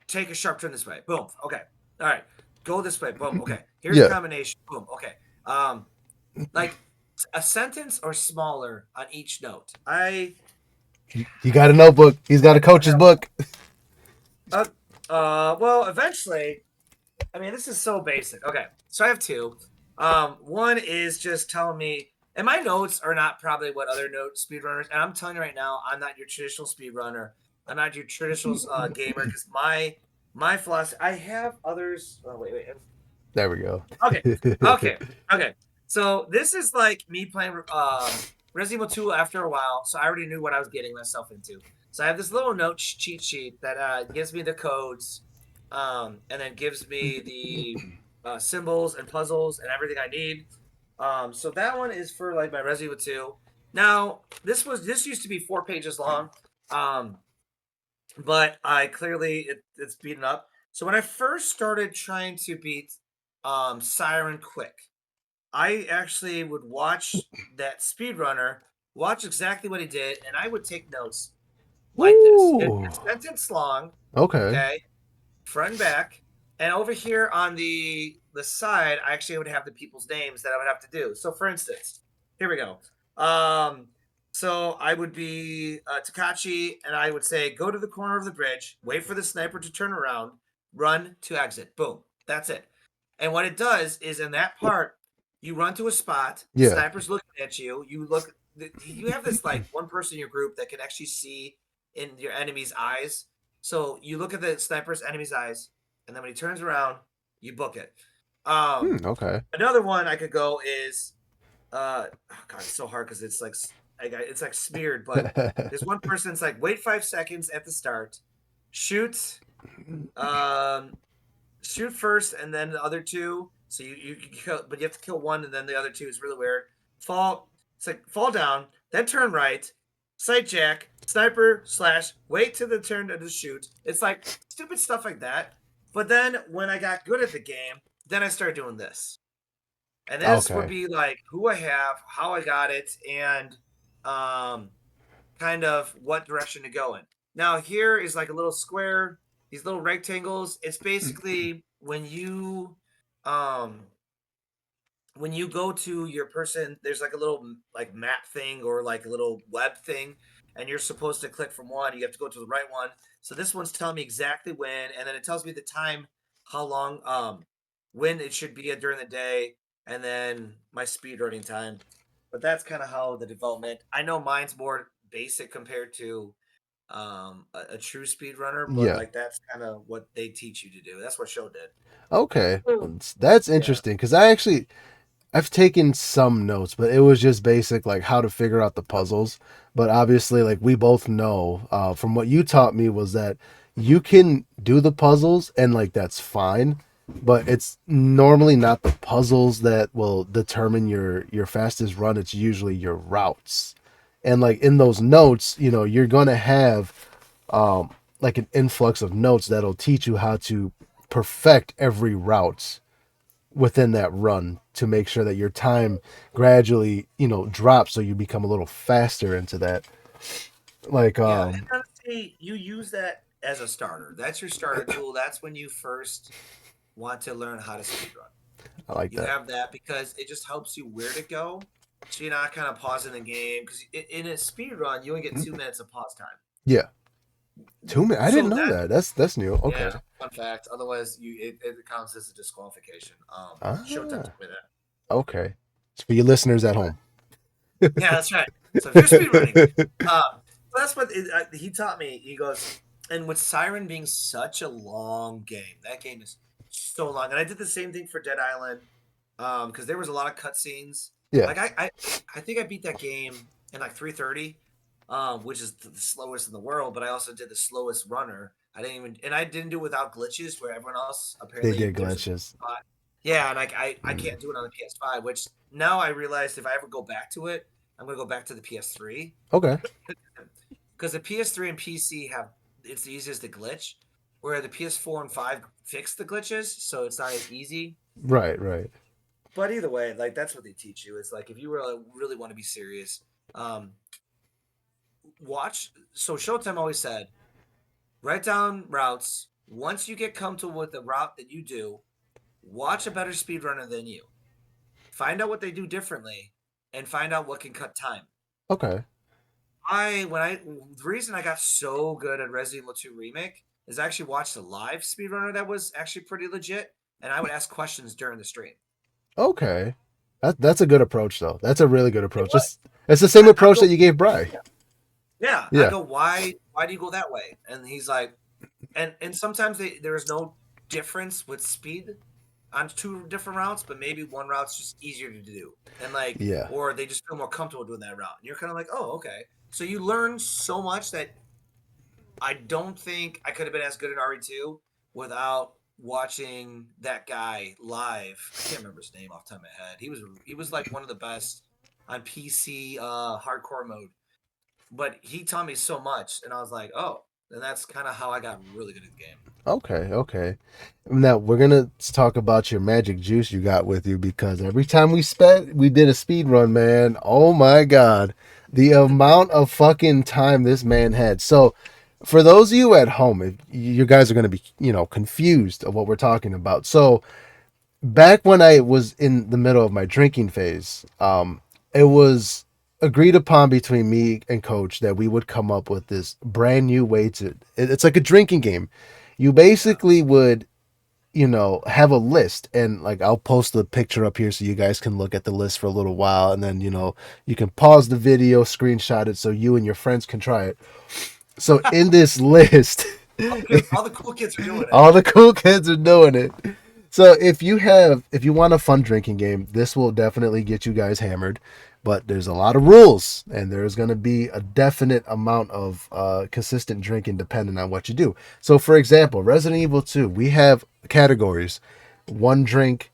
take a sharp turn this way. Boom. Okay. All right. Go this way. Boom. Okay. Here's a Yeah. combination. Boom. Okay. Um, like a sentence or smaller on each note. He got a notebook. He's got a Okay. coach's book. Uh, well, eventually, I mean, this is so basic. Okay, so I have two. One is just telling me, and my notes are not probably what other note speedrunners. And I'm telling you right now, I'm not your traditional speedrunner. I'm not your traditional gamer because my philosophy. I have others. Oh wait. There we go. Okay, okay, okay. So this is like me playing Resident Evil 2 after a while. So I already knew what I was getting myself into. So I have this little note cheat sheet that gives me the codes, and then gives me the symbols and puzzles and everything I need. So that one is for like my Resident Evil 2. Now this used to be 4 pages long, um, but I clearly it's beaten up. So when I first started trying to beat Siren quick, I actually would watch that speedrunner, watch exactly what he did, and I would take notes like this. Ooh. It's sentence long, Okay. okay, front and back. And over here on the side, I actually would have the people's names that I would have to do. So for instance, here we go. Um, so I would be Takachi, and I would say, go to the corner of the bridge, wait for the sniper to turn around, run to exit. Boom. That's it. And what it does is in that part, you run to a spot, the Yeah. sniper's looking at you, you look, you have this like one person in your group that can actually see in your enemy's eyes. So you look at the sniper's enemy's eyes, and then when he turns around, you book it. Okay. Another one I could go is oh God, it's so hard because it's like smeared, but there's one person that's like, wait 5 seconds at the start, shoot, um, shoot first, and then the other two. So you kill, but you have to kill one, and then the other two is really weird. Fall, it's like fall down, then turn right, sight jack, sniper slash, wait to the turn to the shoot. It's like stupid stuff like that. But then when I got good at the game, then I started doing this. And this would Okay. be like who I have, how I got it, and um, kind of what direction to go in. Now here is like a little square, these little rectangles. It's basically um when you go to your person, there's like a little like map thing or like a little web thing, and you're supposed to click from one. You have to go to the right one. So this one's telling me exactly when, and then it tells me the time, how long, when it should be during the day, and then my speed running time. But that's kind of how the development. I know mine's more basic compared to a true speed runner, but Yeah. like that's kind of what they teach you to do. That's what show did. Okay. That's Yeah. interesting because I've taken some notes, but it was just basic, like how to figure out the puzzles. But obviously, like we both know from what you taught me was that you can do the puzzles and like that's fine, but it's normally not the puzzles that will determine your fastest run. It's usually your routes, and like in those notes, you're gonna have like an influx of notes that'll teach you how to perfect every route within that run to make sure that your time gradually, drops so you become a little faster into that. Like, Yeah, and honestly, you use that as a starter. That's your starter tool. That's when you first want to learn how to speedrun. I like You that. have that because it just helps you where to go. So you're not kind of pausing the game because in a speed run, you only get 2 minutes of pause time. Yeah. 2 minutes. I didn't So know that, that. That's new. yeah, Okay. fun fact. Otherwise, it counts as a disqualification. Showtime Ah, told me that. okay. It's for your listeners at But home. Yeah, that's right. So if you're speedrunning, that's what he taught me. He goes, and with Siren being such a long game, that game is so long. And I did the same thing for Dead Island, because there was a lot of cutscenes. Yeah, Like I think I beat that game in like 3:30, which is the slowest in the world. But I also did the slowest runner. I didn't do it without glitches, where everyone else they apparently did there's a glitches. spot. Yeah, and I Mm. can't do it on the PS5, which now I realized if I ever go back to it, I'm gonna go back to the PS3, Okay. because the PS3 and PC have it's the easiest to glitch, where the PS4 and 5 fix the glitches, so it's not as easy. Right, right. But either way, like that's what they teach you. It's like if you really want to be serious, um, watch. So Showtime always said, write down routes. Once you get comfortable with the route that you do, watch a better speedrunner than you. Find out what they do differently, and find out what can cut time. Okay. The reason I got so good at Resident Evil 2 Remake is I actually watched a live speedrunner that was actually pretty legit, and I would ask questions during the stream. Okay. That's a good approach though. That's a really good It approach. was. It's the same I approach go, that you gave Bry. yeah. I Yeah. go, why do you go that way? And he's like, and sometimes there is no difference with speed on two different routes, but maybe one route's just easier to do, and like, Yeah. or they just feel more comfortable doing that route. And you're kind of like, oh, okay. So you learn so much that I don't think I could have been as good at RE2 without watching that guy live. I can't remember his name off the top of my head. He was like one of the best on PC hardcore mode. But he taught me so much, and I was like, oh, and that's kind of how I got really good at the game. Okay, okay. Now we're gonna talk about your magic juice you got with you because every time we did a speed run, man. Oh my god, the amount of fucking time this man had. So, for those of you at home, if you guys are gonna be confused of what we're talking about. So back when I was in the middle of my drinking phase, it was agreed upon between me and Coach that we would come up with this brand new way to. It's like a drinking game. You Yeah. basically would, have a list, and like I'll post the picture up here so you guys can look at the list for a little while, and then you can pause the video, screenshot it, so you and your friends can try it. So in this list, All the cool kids are doing it. all the cool kids are doing it. So if you want a fun drinking game, this will definitely get you guys hammered. But there's a lot of rules, and there's going to be a definite amount of consistent drinking depending on what you do. So, for example, Resident Evil 2, we have categories: one drink,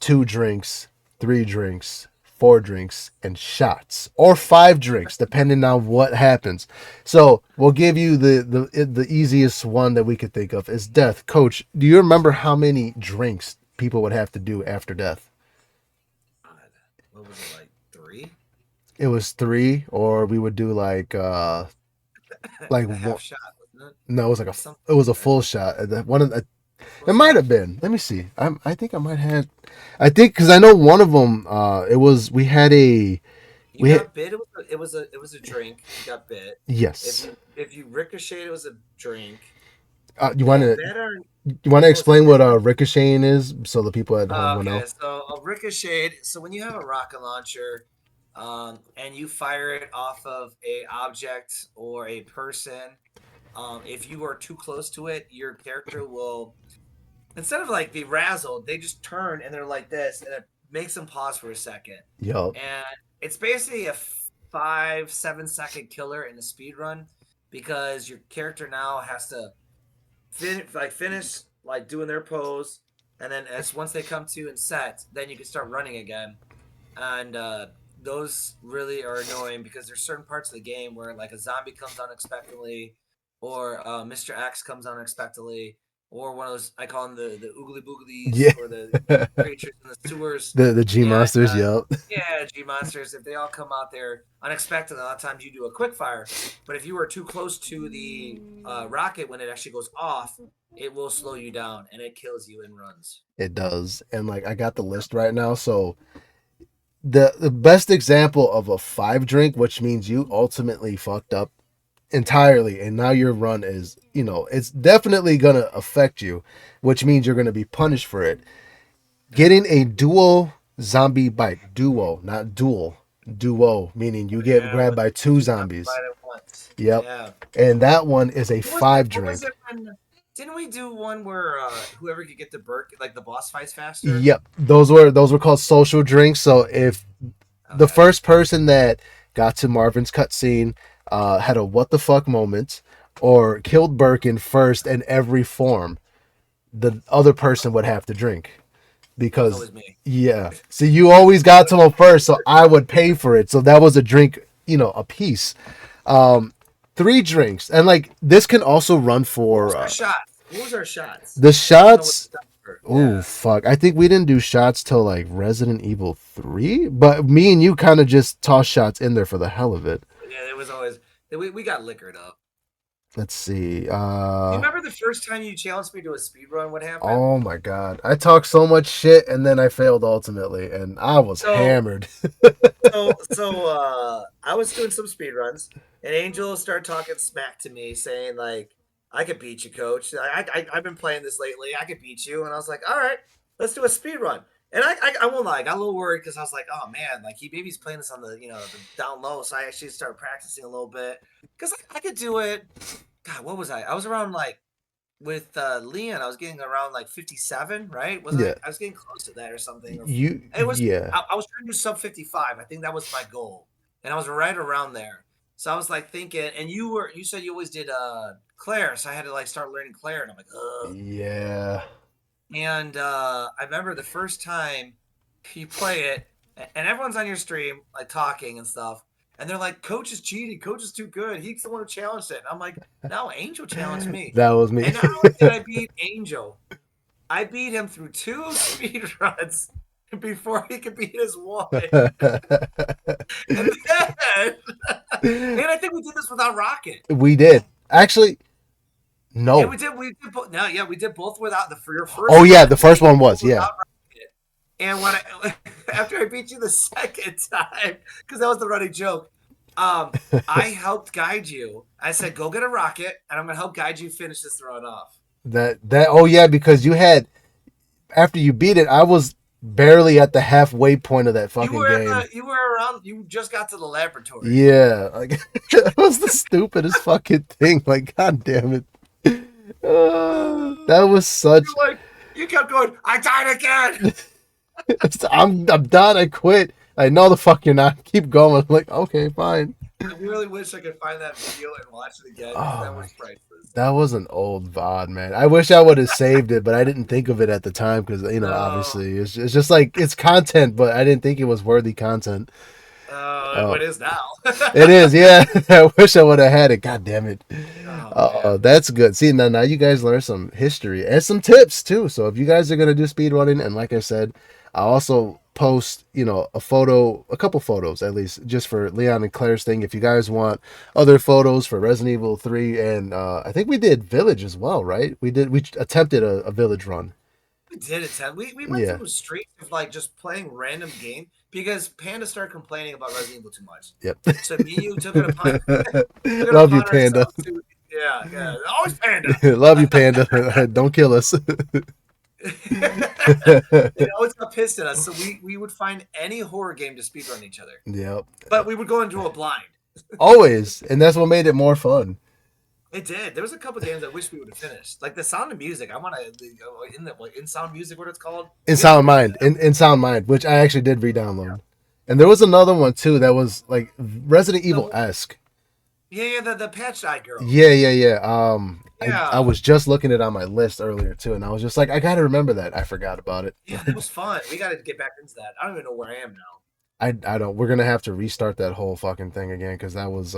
two drinks, three drinks, four drinks, and shots, or five drinks, depending on what happens. So we'll give you the easiest one that we could think of is death. Coach, do you remember how many drinks people would have to do after death? God, what was it, like 3? It was three, or we would do like A half one, shot, wasn't it? no, it was Something it was a like that. full shot. One of the, it Was it? might have been. Let me see. I think I might have. I think because I know one of them. It was You we had got bit. It was a drink. You got bit. If yes. you ricocheted, it was a drink. You want And to that are you want to what was it? explain what ricocheting is so the people at home will Okay, know? so a ricochet. So when you have a rocket launcher, and you fire it off of a object or a person, if you are too close to it, your character will, instead of like be razzled, they just turn and they're like this, and it makes them pause for a second. Yup. And it's basically a 5-7 second killer in a speed run, because your character now has to finish like doing their pose, and then as once they come to and set, then you can start running again. And those really are annoying, because there's certain parts of the game where like a zombie comes unexpectedly, or Mr. X comes unexpectedly, or one of those, I call them the oogly booglies, Yeah. or the creatures in the sewers. The G And monsters. Yup. yeah, G monsters, if they all come out there unexpectedly, a lot of times you do a quick fire. But if you are too close to the rocket when it actually goes off, it will slow you down and it kills you in runs. It does. And like I got the list right now, so the best example of a five drink, which means you ultimately fucked up entirely, and now your run is, it's definitely gonna affect you, which means you're gonna be punished for it. Yeah. Getting a dual zombie bite, duo, not dual. duo, meaning you get Yeah, grabbed with by the two two zombies. right at once. Yep. Yeah. And that one is a What was it? five What was drink. it when? Didn't we do one where whoever could get the Burke, like the boss fights faster? Yep. Those were called social drinks. So if the Okay. first person that got to Marvin's cutscene had a what the fuck moment or killed Birkin first in every form, the other person would have to drink. That was Because always me. yeah, see, you always got to him first, so I would pay for it. So that was a drink, a piece. Um, three drinks, and like this can also run What was for our shots? What was our shots? the I don't know what shots. the shots were. Oh Yeah. fuck! I think we didn't do shots till like Resident Evil 3, but me and you kind of just tossed shots in there for the hell of it. Yeah, it was always we got liquored up. Let's see. Do you remember the first time you challenged me to a speed run? What happened? Oh my god, I talked so much shit, and then I failed ultimately, and I was So hammered. I was doing some speed runs, and Angel started talking smack to me, saying like, "I could beat you, Coach. I've been playing this lately. I could beat you." And I was like, "All right, let's do a speed run." And I won't lie, I got a little worried because I was like, "Oh man, like maybe he's playing this on the the down low." So I actually started practicing a little bit because I could do it. God, what was I? I was around like with Leon, I was getting around like 57, right? Wasn't Yeah, I was getting close to that or something. Or it was yeah. I was trying to do sub 55. I think that was my goal. And I was right around there. So I was like thinking, and you said you always did Claire, so I had to like start learning Claire, and I'm like, ugh. Yeah. And I remember the first time you play it, and everyone's on your stream like talking and stuff, and they're like, "Coach is cheating. Coach is too good. He's the one who challenged it." And I'm like, "No, Angel challenged me." That was me. And not only did I beat Angel, I beat him through 2 speed runs before he could beat his one. And then, and I think we did this without Rocket. We did. Actually, Yeah, no. we did both. No, yeah, we did both without for your first. Oh yeah, one, the we first did one both was, yeah. without Rocket. And when I after I beat you the second time, because that was the running joke, I helped guide you. I said, "Go get a rocket, and I'm gonna help guide you finish this run off." That oh yeah, because you had after you beat it, I was barely at the halfway point of that fucking game. You were around. You just got to the laboratory. Yeah, like that was the stupidest fucking thing. Like, god damn it. That was such. You kept going. I died again. I'm done. I quit. I know the fuck you're not. Keep going. I'm like, okay, fine. I really wish I could find that video and watch it again. That was priceless. That was an old VOD, man. I wish I would have saved it, but I didn't think of it at the time because obviously it's just like it's content, but I didn't think it was worthy content. It is now. It is, yeah. I wish I would have had it. God damn it. Oh, That's good. See, now you guys learn some history and some tips too. So if you guys are gonna do speedrunning, and like I said, I also post, a couple photos at least, just for Leon and Claire's thing. If you guys want other photos for Resident Evil 3, and I think we did Village as well, right? We attempted a Village run. We did attempt. We went Yeah. through a streak of like just playing random game because Panda started complaining about Resident Evil too much. Yep. So me and you took it upon. Love you, Panda. Yeah. Always Panda. Love you, Panda. Don't kill us. They always got pissed at us, so we would find any horror game to speedrun each other. Yep. But we would go into a blind. Always, and that's what made it more fun. It did. There was a couple games I wish we would have finished, like the Sound of Music. I want to in Sound Music, what it's called. In Sound Mind, in Sound Mind, which I actually did re-download. Yeah. And there was another one too that was like Resident Evil-esque. Yeah, the patch-eyed girl. Yeah. I was just looking at it on my list earlier too, and I was just like, I gotta remember that. I forgot about it. Yeah, that was fun. We gotta get back into that. I don't even know where I am now. I don't. We're gonna have to restart that whole fucking thing again because that was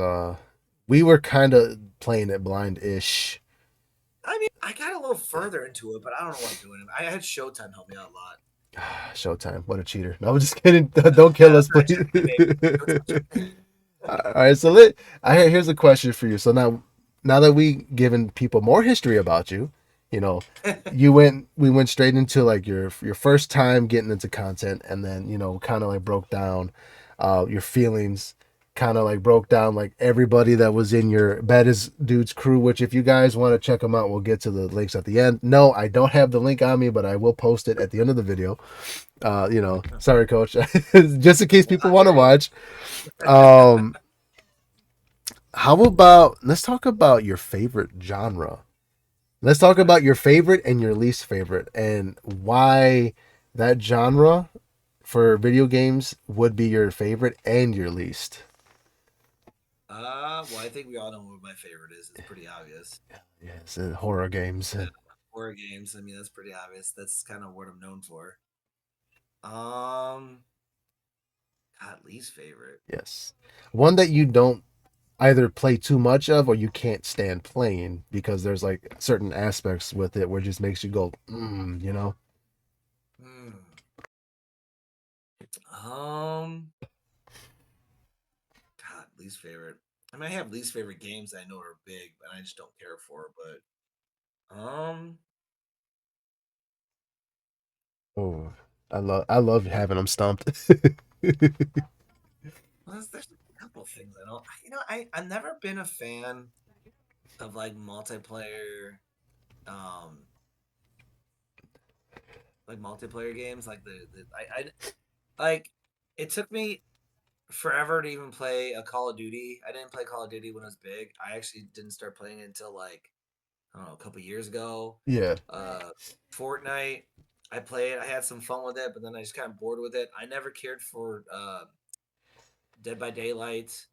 we were kind of playing it blind-ish. I mean, I got a little further into it, but I don't know what I'm doing. I had Showtime help me out a lot. Showtime, what a cheater! No, I'm just kidding. Don't kill us, please. All right, so here's a question for you. So now that we given people more history about you, we went straight into like your first time getting into content, and then kind of like broke down your feelings kind of like broke down like everybody that was in your baddest dudes crew. Which if you guys want to check them out, we'll get to the links at the end. No, I don't have the link on me, but I will post it at the end of the video. Sorry, coach, just in case people I want to hear you. watch. Um, how about let's talk about your favorite genre. Let's talk Okay. about your favorite and your least favorite, and why that genre for video games would be your favorite and your least. Well, I think we all know what my favorite is. It's pretty obvious. Yes, horror games. Yeah. Horror games. I mean, that's pretty obvious. That's kind of what I'm known for. Um, God, least favorite. Yes, one that you don't either play too much of or you can't stand playing because there's like certain aspects with it where it just makes you go, you know. Hmm. Um, God, least favorite. I mean, I have least favorite games that I know are big, but I just don't care for. But Oh, I love having them stumped. well, there's a couple of things I don't. I've never been a fan of like multiplayer, um, like multiplayer games. Like like it took me forever to even play a Call of Duty. I didn't play Call of Duty when it was big. I actually didn't start playing it until like I don't know, a couple years ago. Yeah, Uh, Fortnite, I played. I had some fun with it, but then I just got bored with it. I never cared for Dead by Daylight.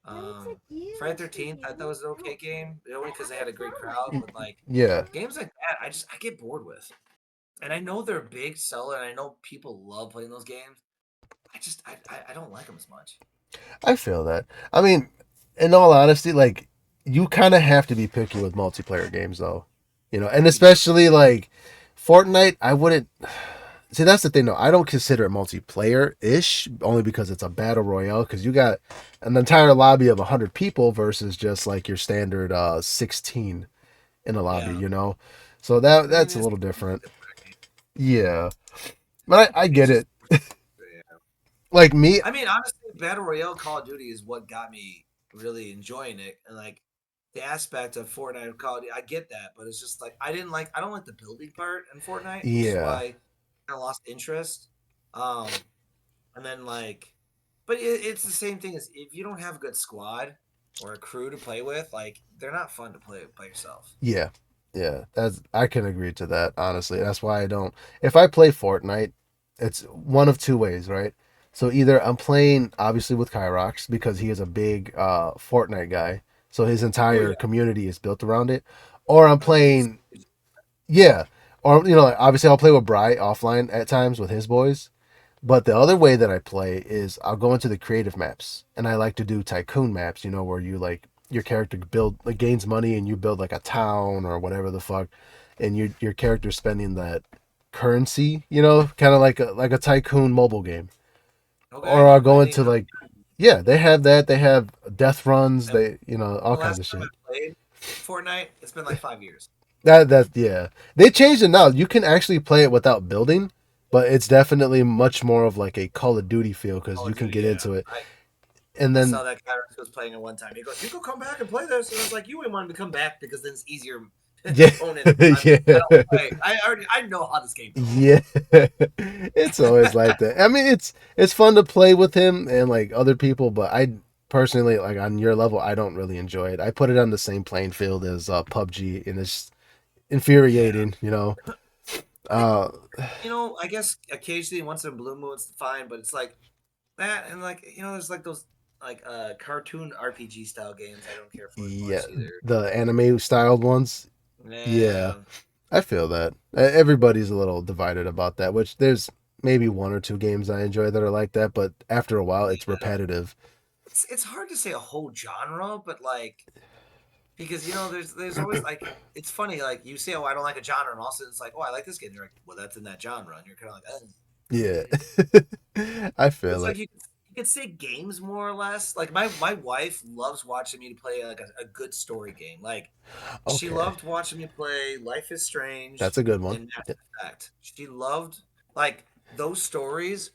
Um, Friday 13th, I thought was an okay game, only because they had a great crowd. But like yeah. games like that, I get bored with. And I know they're a big seller, and I know people love playing those games. I don't like them as much. I feel that. I mean, in all honesty, like you kind of have to be picky with multiplayer games, though. And You do. especially like Fortnite, I wouldn't. See, that's the thing, though. I don't consider it multiplayer ish, only because it's a battle royale. Because you got an entire lobby of 100 people versus just like your standard 16 in a lobby. Yeah. So I mean, that's a it's little different. different. Yeah, but I It's get just it. yeah. Like me, I mean, honestly, Battle Royale Call of Duty is what got me really enjoying it. And like the aspect of Fortnite and Call of Duty, I get that, but it's just like I don't like the building part in Fortnite, which is yeah, why I kind of lost interest. Um, and then like, but it's the same thing as if you don't have a good squad or a crew to play with, like they're not fun to play by yourself. yeah, yeah. That's I can agree to that. Honestly, that's why I don't. If I play Fortnite, it's one of two ways, right? So either I'm playing obviously with Kyrox because he is a big Fortnite guy, so his Oh entire yeah, community is built around it, or I'm he's playing, yeah, or like, obviously I'll play with Bry offline at times with his boys. But the other way that I play is I'll go into the creative maps, and I like to do tycoon maps, where you like your character build like gains money and you build like a town or whatever the fuck, and your character spending that currency, kind of like a tycoon mobile game. Or okay. I'll go I mean, into like, yeah, they have that. They have death runs. and They all the kinds last of time shit. I played Fortnite, it's been like 5 years. That yeah, they changed it now. You can actually play it without building, but it's definitely much more of like a Call of Duty feel because Call you of can Duty, get yeah. into it. I And I then saw that Kyron was playing it one time. He goes, "You could come back and play this," and I was like, "You wouldn't want him to come back because then it's easier yeah, opponent. I yeah, don't play. I know how this game goes. yeah. It's always like that. I mean, it's fun to play with him and like other people, but I personally like on your level, I don't really enjoy it. I put it on the same playing field as PUBG, and it's Yeah, infuriating. I Uh, I guess occasionally once in a blue moon it's fine, but it's like that and like there's like those like cartoon RPG style games I don't care for as yeah, much either. the anime styled ones. Yeah, Yeah, I feel that. Everybody's a little divided about that, which there's maybe one or two games I enjoy that are like that, but after a while, it's yeah. repetitive. It's hard to say a whole genre, but like because there's always like it's funny like you say, oh, I don't like a genre, and also it's like, oh, I like this game. You're like, well, that's in that genre, and you're kind of like, oh, Yeah, okay. I It's feel like it. you could say games more or less. Like my wife loves watching me to play like a good story game. Like she Okay, loved watching me play Life is that's Strange a good one. and Mass Effect. She loved like those stories.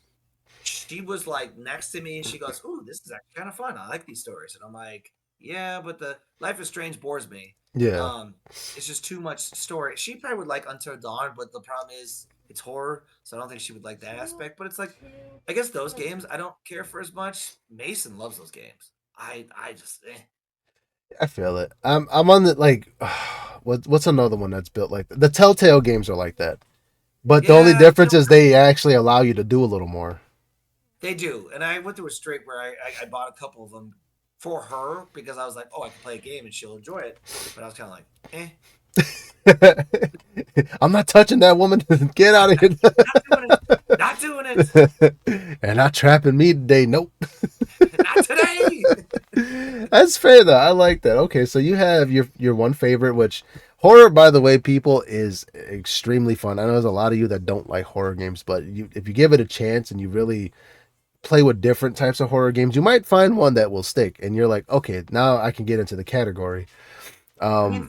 she was like next to me and she goes, "Ooh, this is actually kind of fun. I like these stories." And I'm like, "Yeah, but the Life is Strange bores me. Yeah, Um, it's just too much story." She probably would like Until Dawn, but the problem is it's horror, so I don't think she would like that aspect. But it's like, I guess those games I don't care for as much. Mason loves those games. I just I feel it. I'm on the like, what's another one that's built like that? The Telltale games are like that, but the only yeah, difference is they actually allow you to do a little more. they do. And I went through a streak where I bought a couple of them for her because I was like, oh, I can play a game and she'll enjoy it. But I was kind of like, eh. I'm not touching that woman. Get out of here. Not doing it. Not doing it. And not trapping me today. Nope. Not today. That's fair though. I like that. Okay, so you have your one favorite, which horror, by the way, people is extremely fun. I know there's a lot of you that don't like horror games, but if you give it a chance and you really play with different types of horror games, you might find one that will stick, and you're like, okay, now I can get into the category. I mean,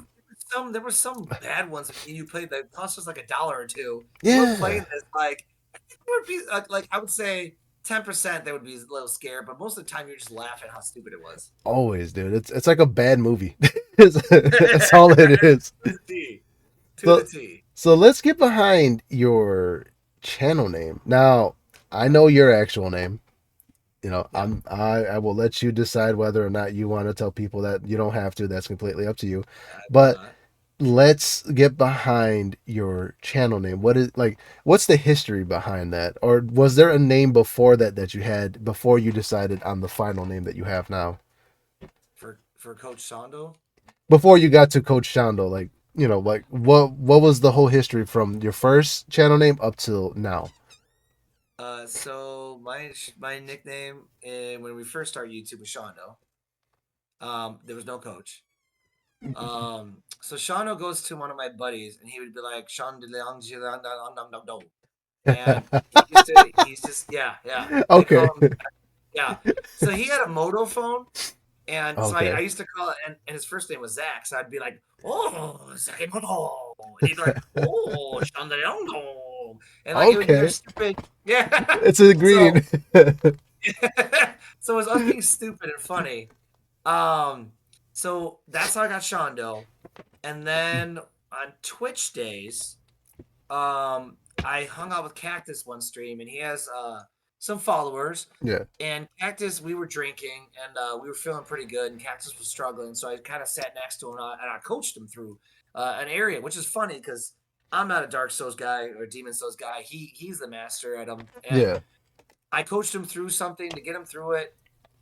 Um, there were some bad ones. You played that cost us like $1 or two. We're yeah, playing this like it would be like I would say 10% they would be a little scared, but most of the time you're just laughing how stupid it was. always, dude. It's like a bad movie. That's all it To is. the T. To the So T. so let's get behind your channel name. Now, I know your actual name. You know, Yeah. I will let you decide whether or not you want to tell people that. You don't have to. That's completely up to you. I will But not. let's get behind your channel name. What's the history behind that? Or was there a name before that you had before you decided on the final name that you have now? For Coach Seando. Before you got to Coach Shando, like, like what was the whole history from your first channel name up till now? So my nickname when we first started YouTube was Shondo. There was no coach. So Shondo goes to one of my buddies, and he would be like, "Sean de Leon, and he's just yeah. They Okay. call him yeah. So he had a moto phone, and so I Okay. used to call it, and his first name was Zach, so I'd be like, "Oh, Zakimoto," and he'd be like, "Oh, Sean de Leon," and like it would be very Okay. stupid, yeah. It's a So ingredient. so it was us being stupid and funny. Um, so that's how I got Shondo. And then on Twitch days, I hung out with Cactus one stream, and he has some followers. Yeah. And Cactus, we were drinking, and we were feeling pretty good, and Cactus was struggling, so I kind of sat next to him, and I coached him through an area, which is funny because I'm not a Dark Souls guy or Demon Souls guy. He's the master at them, and Yeah. I coached him through something to get him through it.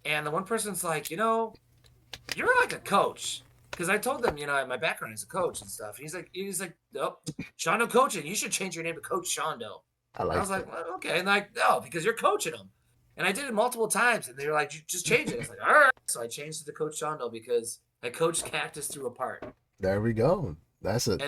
And the one person's like, you're like a coach. Because I told them, my background is a coach and stuff. He's like, nope, Shondo coaching. You should change your name to Coach Shondo. I And I like was that. like, well, okay. And like, no, because you're coaching them. And I did it multiple times. And they were like, just change it. I was like, all right. So I changed it to Coach Shondo because I coached Cactus through a part. There we go. That's it.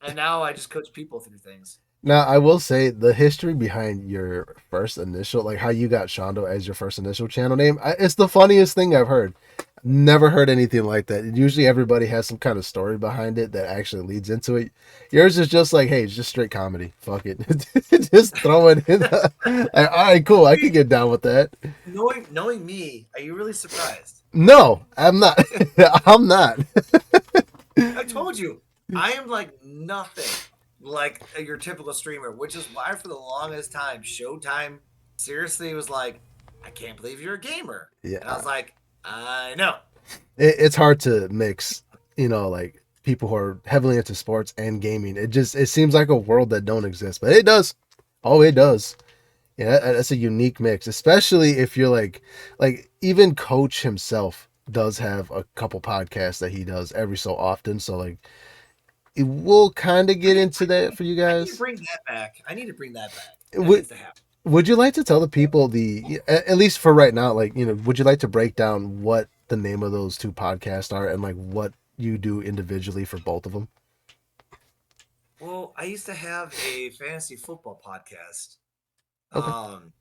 And now I just coach people through things. Now, I will say the history behind your first initial, like how you got Shondo as your first initial channel name, it's the funniest thing I've heard. Never heard anything like that. Usually everybody has some kind of story behind it that actually leads into it. Yours is just like, hey, it's just straight comedy. Fuck it. Just throw it in. Like, all right, cool. I can get down with that. Knowing me, are you really surprised? No, I'm not. I'm not. I told you, I am like nothing like your typical streamer, which is why for the longest time, Showtime seriously was like, I can't believe you're a gamer. And I Yeah. was like, I know. It's hard to mix, like people who are heavily into sports and gaming. It seems like a world that don't exist, but it does. Oh, it does. Yeah, that's a unique mix, especially if you're like even Coach himself does have a couple podcasts that he does every so often. So like it will kind of I get need, into that for you I need to guys. bring that back. I need to bring that back. That Would needs to happen. would you like to tell the people at least for right now, like, would you like to break down what the name of those two podcasts are and like what you do individually for both of them? Well, I used to have a fantasy football podcast. Okay. Um,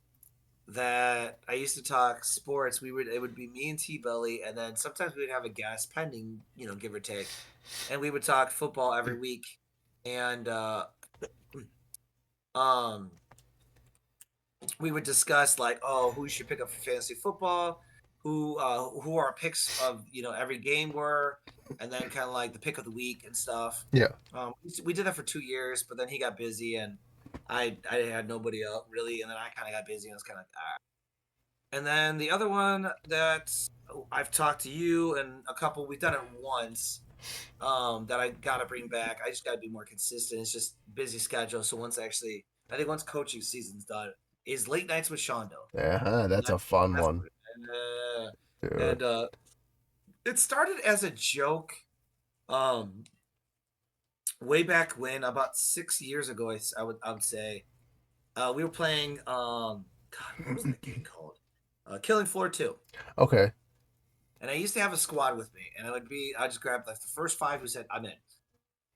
that I used to talk sports. It would be me and T Belly, and then sometimes we'd have a guest pending, give or take, and we would talk football every week. And um, we would discuss like, oh, who should pick up for fantasy football, who our picks of every game were, and then kind of like the pick of the week and stuff. Yeah. We did that for 2 years, but then he got busy and I had nobody else really, and then I kind of got busy and was kind of and then the other one that I've talked to you and a couple, we've done it once. That I gotta bring back. I just gotta be more consistent. It's just busy schedule. So I think once coaching season's done, is late nights with Seando. Yeah, And that's a fun that's one. Dude. and it started as a joke. Um, way back when, about 6 years ago, I would say, we were playing. God, what was that game called? Killing Floor 2. Okay. And I used to have a squad with me, and I just grabbed like the first five who said I'm in.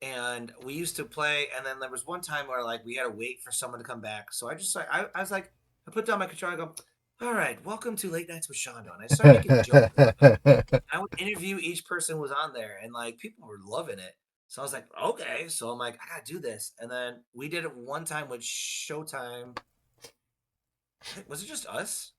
And we used to play, and then there was one time where like we had to wait for someone to come back. So I just like I was like, I put down my controller, and I go, all right, welcome to Late Nights with Shondo. And I started making jokes about it. I would interview each person who was on there, and like people were loving it. So I was like, okay. So I'm like, I gotta do this. And then we did it one time with Showtime. Was it just us?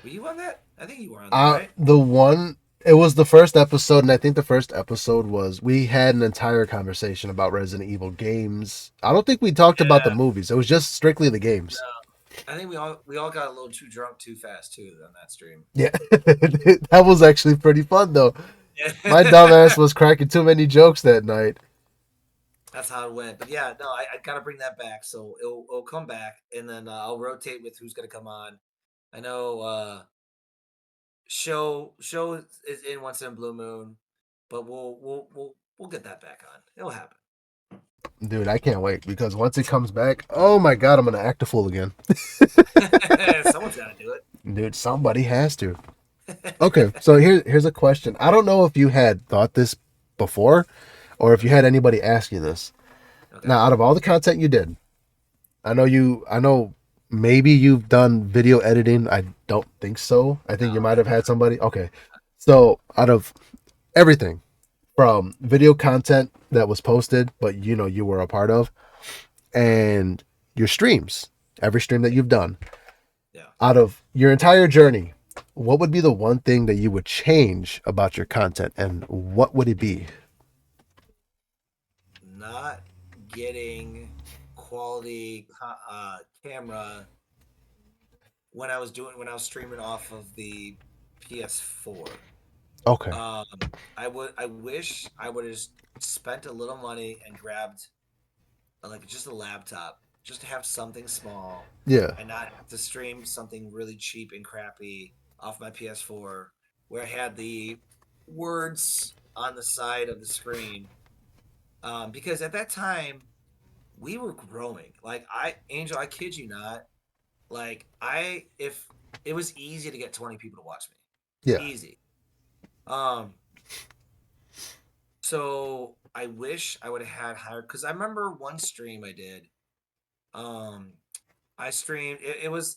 Were you on that? I think you were on that, right? The one, it was the first episode, and I think the first episode was we had an entire conversation about Resident Evil games. I don't think we talked about the Yeah. movies. It was just strictly the games. I think we all got a little too drunk too fast too on that stream. Yeah, that was actually pretty fun though. Yeah. My dumbass was cracking too many jokes that night. That's how it went. But yeah, no, I gotta bring that back. So it'll come back, and then I'll rotate with who's gonna come on. I know show is in once in a blue moon, but we'll get that back on. It'll happen. Dude, I can't wait because once it comes back, oh my god, I'm gonna act a fool again. Someone's gotta do it. Dude, somebody has to. Okay, so here's a question. I don't know if you had thought this before, or if you had anybody ask you this. Okay. Now, out of all the content you did, I know maybe you've done video editing. I don't think so. I think you might have had somebody. Okay. So, out of everything from video content that was posted, but you were a part of, and your streams, every stream that you've done, Yeah. out of your entire journey, what would be the one thing that you would change about your content, and what would it be? Not getting quality camera when I was streaming off of the PS4. Okay. I wish I would have spent a little money and grabbed like just a laptop, just to have something small Yeah. and not have to stream something really cheap and crappy off my PS4, where I had the words on the side of the screen. Because at that time we were growing. Like Angel, I kid you not. Like if it was easy to get 20 people to watch me, Yeah. easy. Um, so I wish I would have had higher, because I remember one stream I did. Um, I streamed. It was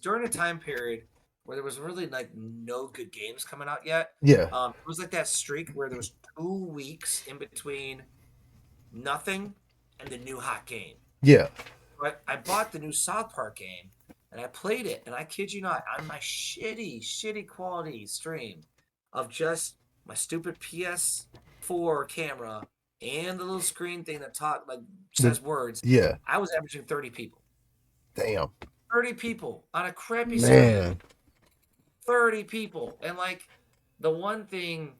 during a time period where there was really like no good games coming out yet. Yeah. It was like that streak where there was 2 weeks in between nothing and the new hot game. Yeah. But I bought the new South Park game and I played it, and I kid you not, on my shitty quality stream of just my stupid PS4 camera and the little screen thing that says words, Yeah. I was averaging 30 people. Damn. 30 people on a crappy stream. Man. 30 people. And like the one thing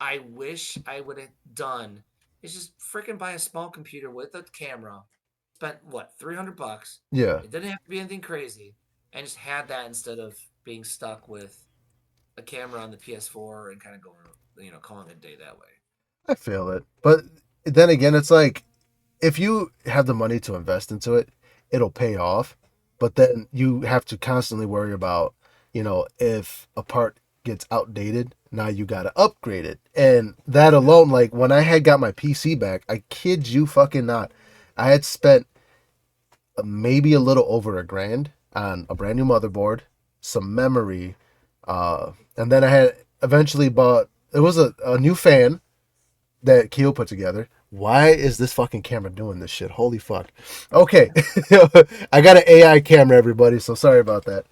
I wish I would have done is just freaking buy a small computer with a camera. Spent what, $300? Yeah. It didn't have to be anything crazy, and just had that instead of being stuck with a camera on the PS4 and kind of going, calling it a day that way. I feel it. But then again, it's like if you have the money to invest into it, it'll pay off. But then you have to constantly worry about, if a part gets outdated, now you got to upgrade it. And that alone, like when I had got my PC back, I kid you fucking not, I had spent maybe a little over $1,000 on a brand new motherboard, some memory, and then I had eventually bought, it was a new fan that Keo put together, why is this fucking camera doing this shit? Holy fuck. Okay. I got an AI camera, everybody, so sorry about that.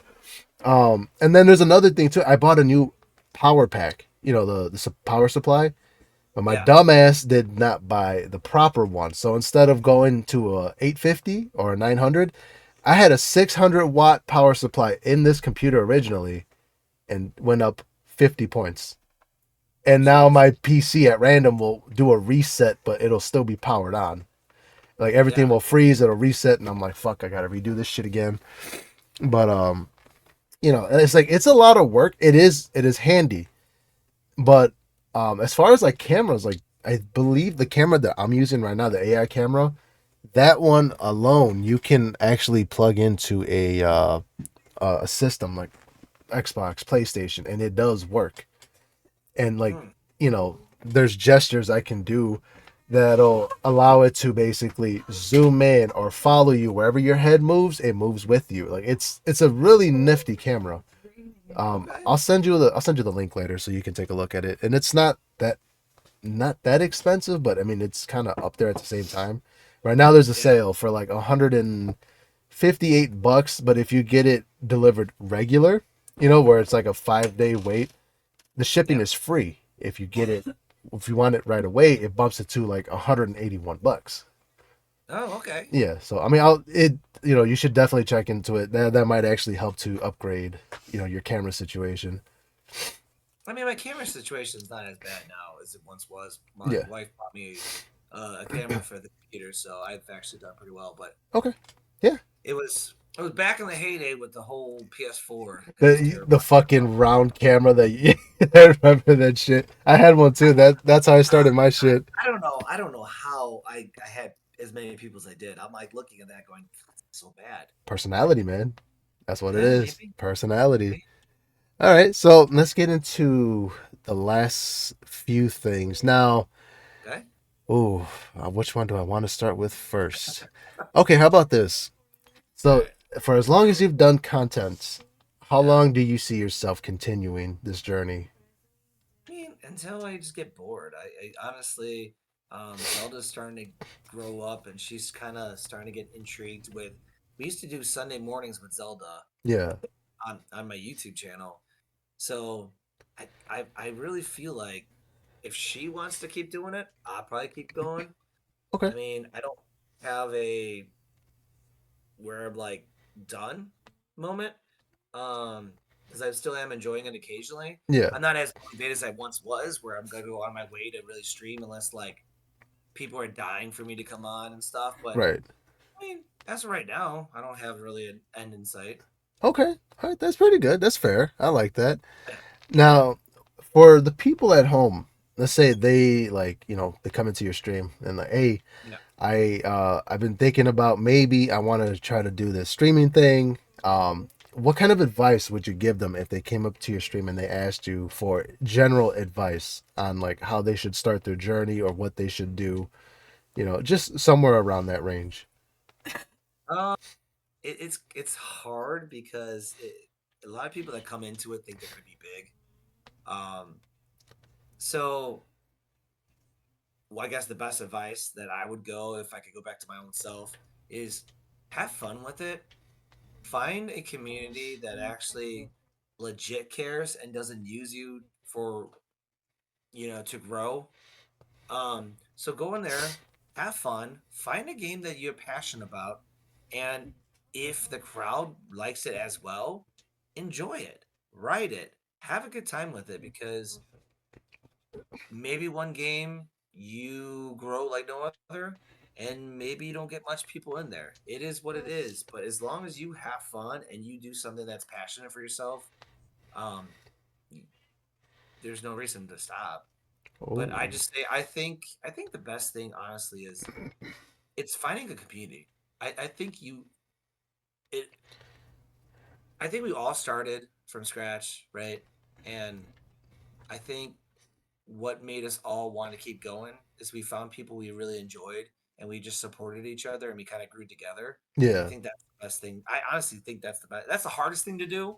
And then there's another thing too. I bought a new power pack, the power supply, but my Yeah, dumbass did not buy the proper one. So instead of going to a 850 or a 900, I had a 600-watt power supply in this computer originally and went up 50 points. And now jeez. my PC at random will do a reset, but it'll still be powered on. Like everything Yeah, will freeze, it'll reset, and I'm like, fuck, I gotta redo this shit again. But it's like it's a lot of work. It is handy. But as far as like cameras, like I believe the camera that I'm using right now, the AI camera, that one alone, you can actually plug into a system like Xbox, PlayStation, and it does work. And like mm, there's gestures I can do that'll allow it to basically zoom in or follow you wherever your head moves. It moves with you. Like it's a really nifty camera. okay. I'll send you the link later so you can take a look at it. And it's not that expensive, but I mean it's kind of up there at the same time. Right now there's a Yeah, sale for like $158, but if you get it delivered regular, where it's like a 5-day wait, the shipping yeah. is free. If you want it right away, it bumps it to like $181. Oh, okay. Yeah, so I mean, you should definitely check into it. That might actually help to upgrade, your camera situation. I mean, my camera situation is not as bad now as it once was. My Yeah. wife bought me a camera for the computer, so I've actually done pretty well. But Okay. Yeah. it was back in the heyday with the whole PS4. It was The terrible. fucking round camera that I remember that shit. I had one too. That's how I started my shit. I don't know. I don't know how I had as many people as I did. I'm like looking at that going, "That's so bad." Personality, man. That's what it Yeah, is. maybe. Personality. Maybe. All right, so let's get into the last few things. Now, Okay. oh, which one do I want to start with first? Okay, how about this? All So, right. for as long as you've done content, how Yeah. long do you see yourself continuing this journey? I mean, until I just get bored. I honestly, Zelda's starting to grow up, and she's kind of starting to get intrigued with. We used to do Sunday mornings with Zelda Yeah. on my YouTube channel, so I really feel like if she wants to keep doing it, I'll probably keep going. Okay. I mean, I don't have a where I'm like done moment. Because I still am enjoying it occasionally. Yeah. I'm not as motivated as I once was, where I'm gonna go on my way to really stream unless like people are dying for me to come on and stuff. But Right. I mean, as of right now, I don't have really an end in sight. Okay. All right. That's pretty good. That's fair. I like that. Yeah, Now, for the people at home, let's say they like, they come into your stream and like, hey, yeah. I've been thinking about maybe I want to try to do this streaming thing. What kind of advice would you give them if they came up to your stream and they asked you for general advice on like how they should start their journey or what they should do? Just somewhere around that range. Um, it's hard because a lot of people that come into it think they're gonna be big. Um, so well, I guess the best advice that I would go if I could go back to my own self is have fun with it. Find a community that actually legit cares and doesn't use you for, to grow. So go in there, have fun, find a game that you're passionate about, and if the crowd likes it as well, enjoy it, write it, have a good time with it because maybe one game you grow like no other and maybe you don't get much people in there. It is what it is, but as long as you have fun and you do something that's passionate for yourself, um there's no reason to stop. But I Oh, just say I think the best thing honestly is it's finding a community. I think it I think we all started from scratch, right? And I think what made us all want to keep going is we found people we really enjoyed and we just supported each other and we kind of grew together. I yeah. think that's the best thing. I honestly think that's the best. That's the hardest thing to do.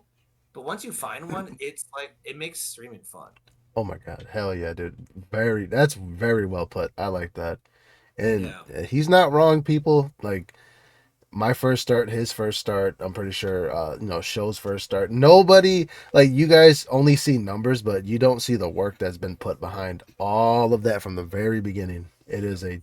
But once you find one, it's like it makes streaming fun. Oh my God. Hell yeah, dude. That's very well put. I like that. And Yeah. he's not wrong, people. Like my first start, his first start, I'm pretty sure, Show's first start. Nobody, like, you guys only see numbers, but you don't see the work that's been put behind all of that from the very beginning. It is a Yeah.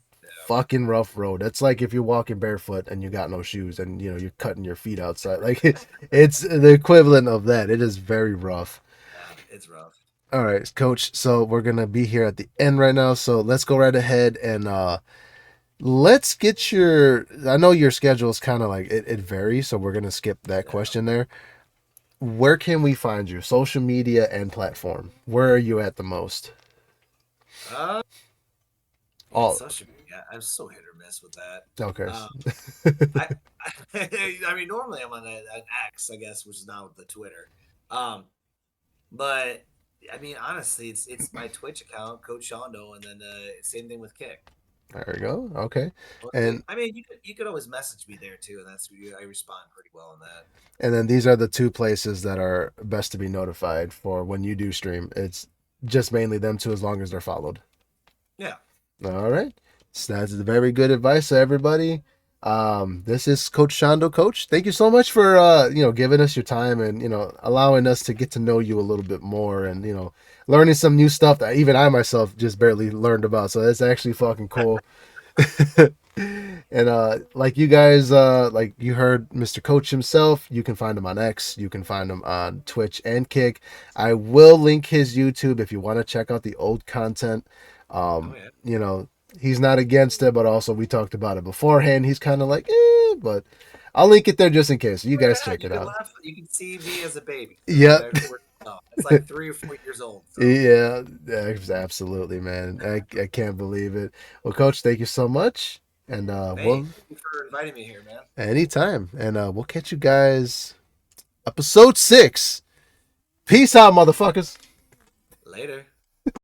fucking rough road. It's like if you're walking barefoot and you got no shoes and, you're cutting your feet outside. Like, it's the equivalent of that. It is very rough. Yeah, it's rough. All right, coach. So we're going to be here at the end right now. So let's go right ahead and, let's get your. I know your schedule is kind of like it varies, so we're gonna skip that Yeah. question there. Where can we find you? Social media and platform. Where are you at the most? Uh, man, All social media. I'm so hit or miss with that. okay. Um, I, I mean, normally I'm on an X, I guess, which is now the Twitter. Um, but I mean, honestly, it's my Twitch account, Coach Seando, and then same thing with Kick. There we go. Okay, Mostly, and I mean, you could always message me there too, and I respond pretty well on that. then these are the two places that are best to be notified for when you do stream. It's just mainly them two, as long as they're followed. Yeah. All right. So that's very good advice to everybody. This is Coach Shando. Coach, thank you so much for giving us your time and allowing us to get to know you a little bit more and learning some new stuff that even I myself just barely learned about. So that's actually fucking cool. And like you guys, like you heard Mr. Coach himself, you can find him on X, you can find him on Twitch and Kick. I will link his YouTube if you want to check out the old content. Oh um yeah. you know he's not against it, but also we talked about it beforehand. He's kind of like but I'll link it there just in case, so you guys Yeah, check you it could out. laugh. You can see me as a baby. So Yep. that works out. It's like 3 or 4 years old. So Yeah, absolutely, man. I can't believe it. Well, Coach, thank you so much, and hey, we'll thank you for inviting me here, man. anytime, and we'll catch you guys episode 6. Peace out, motherfuckers. Later.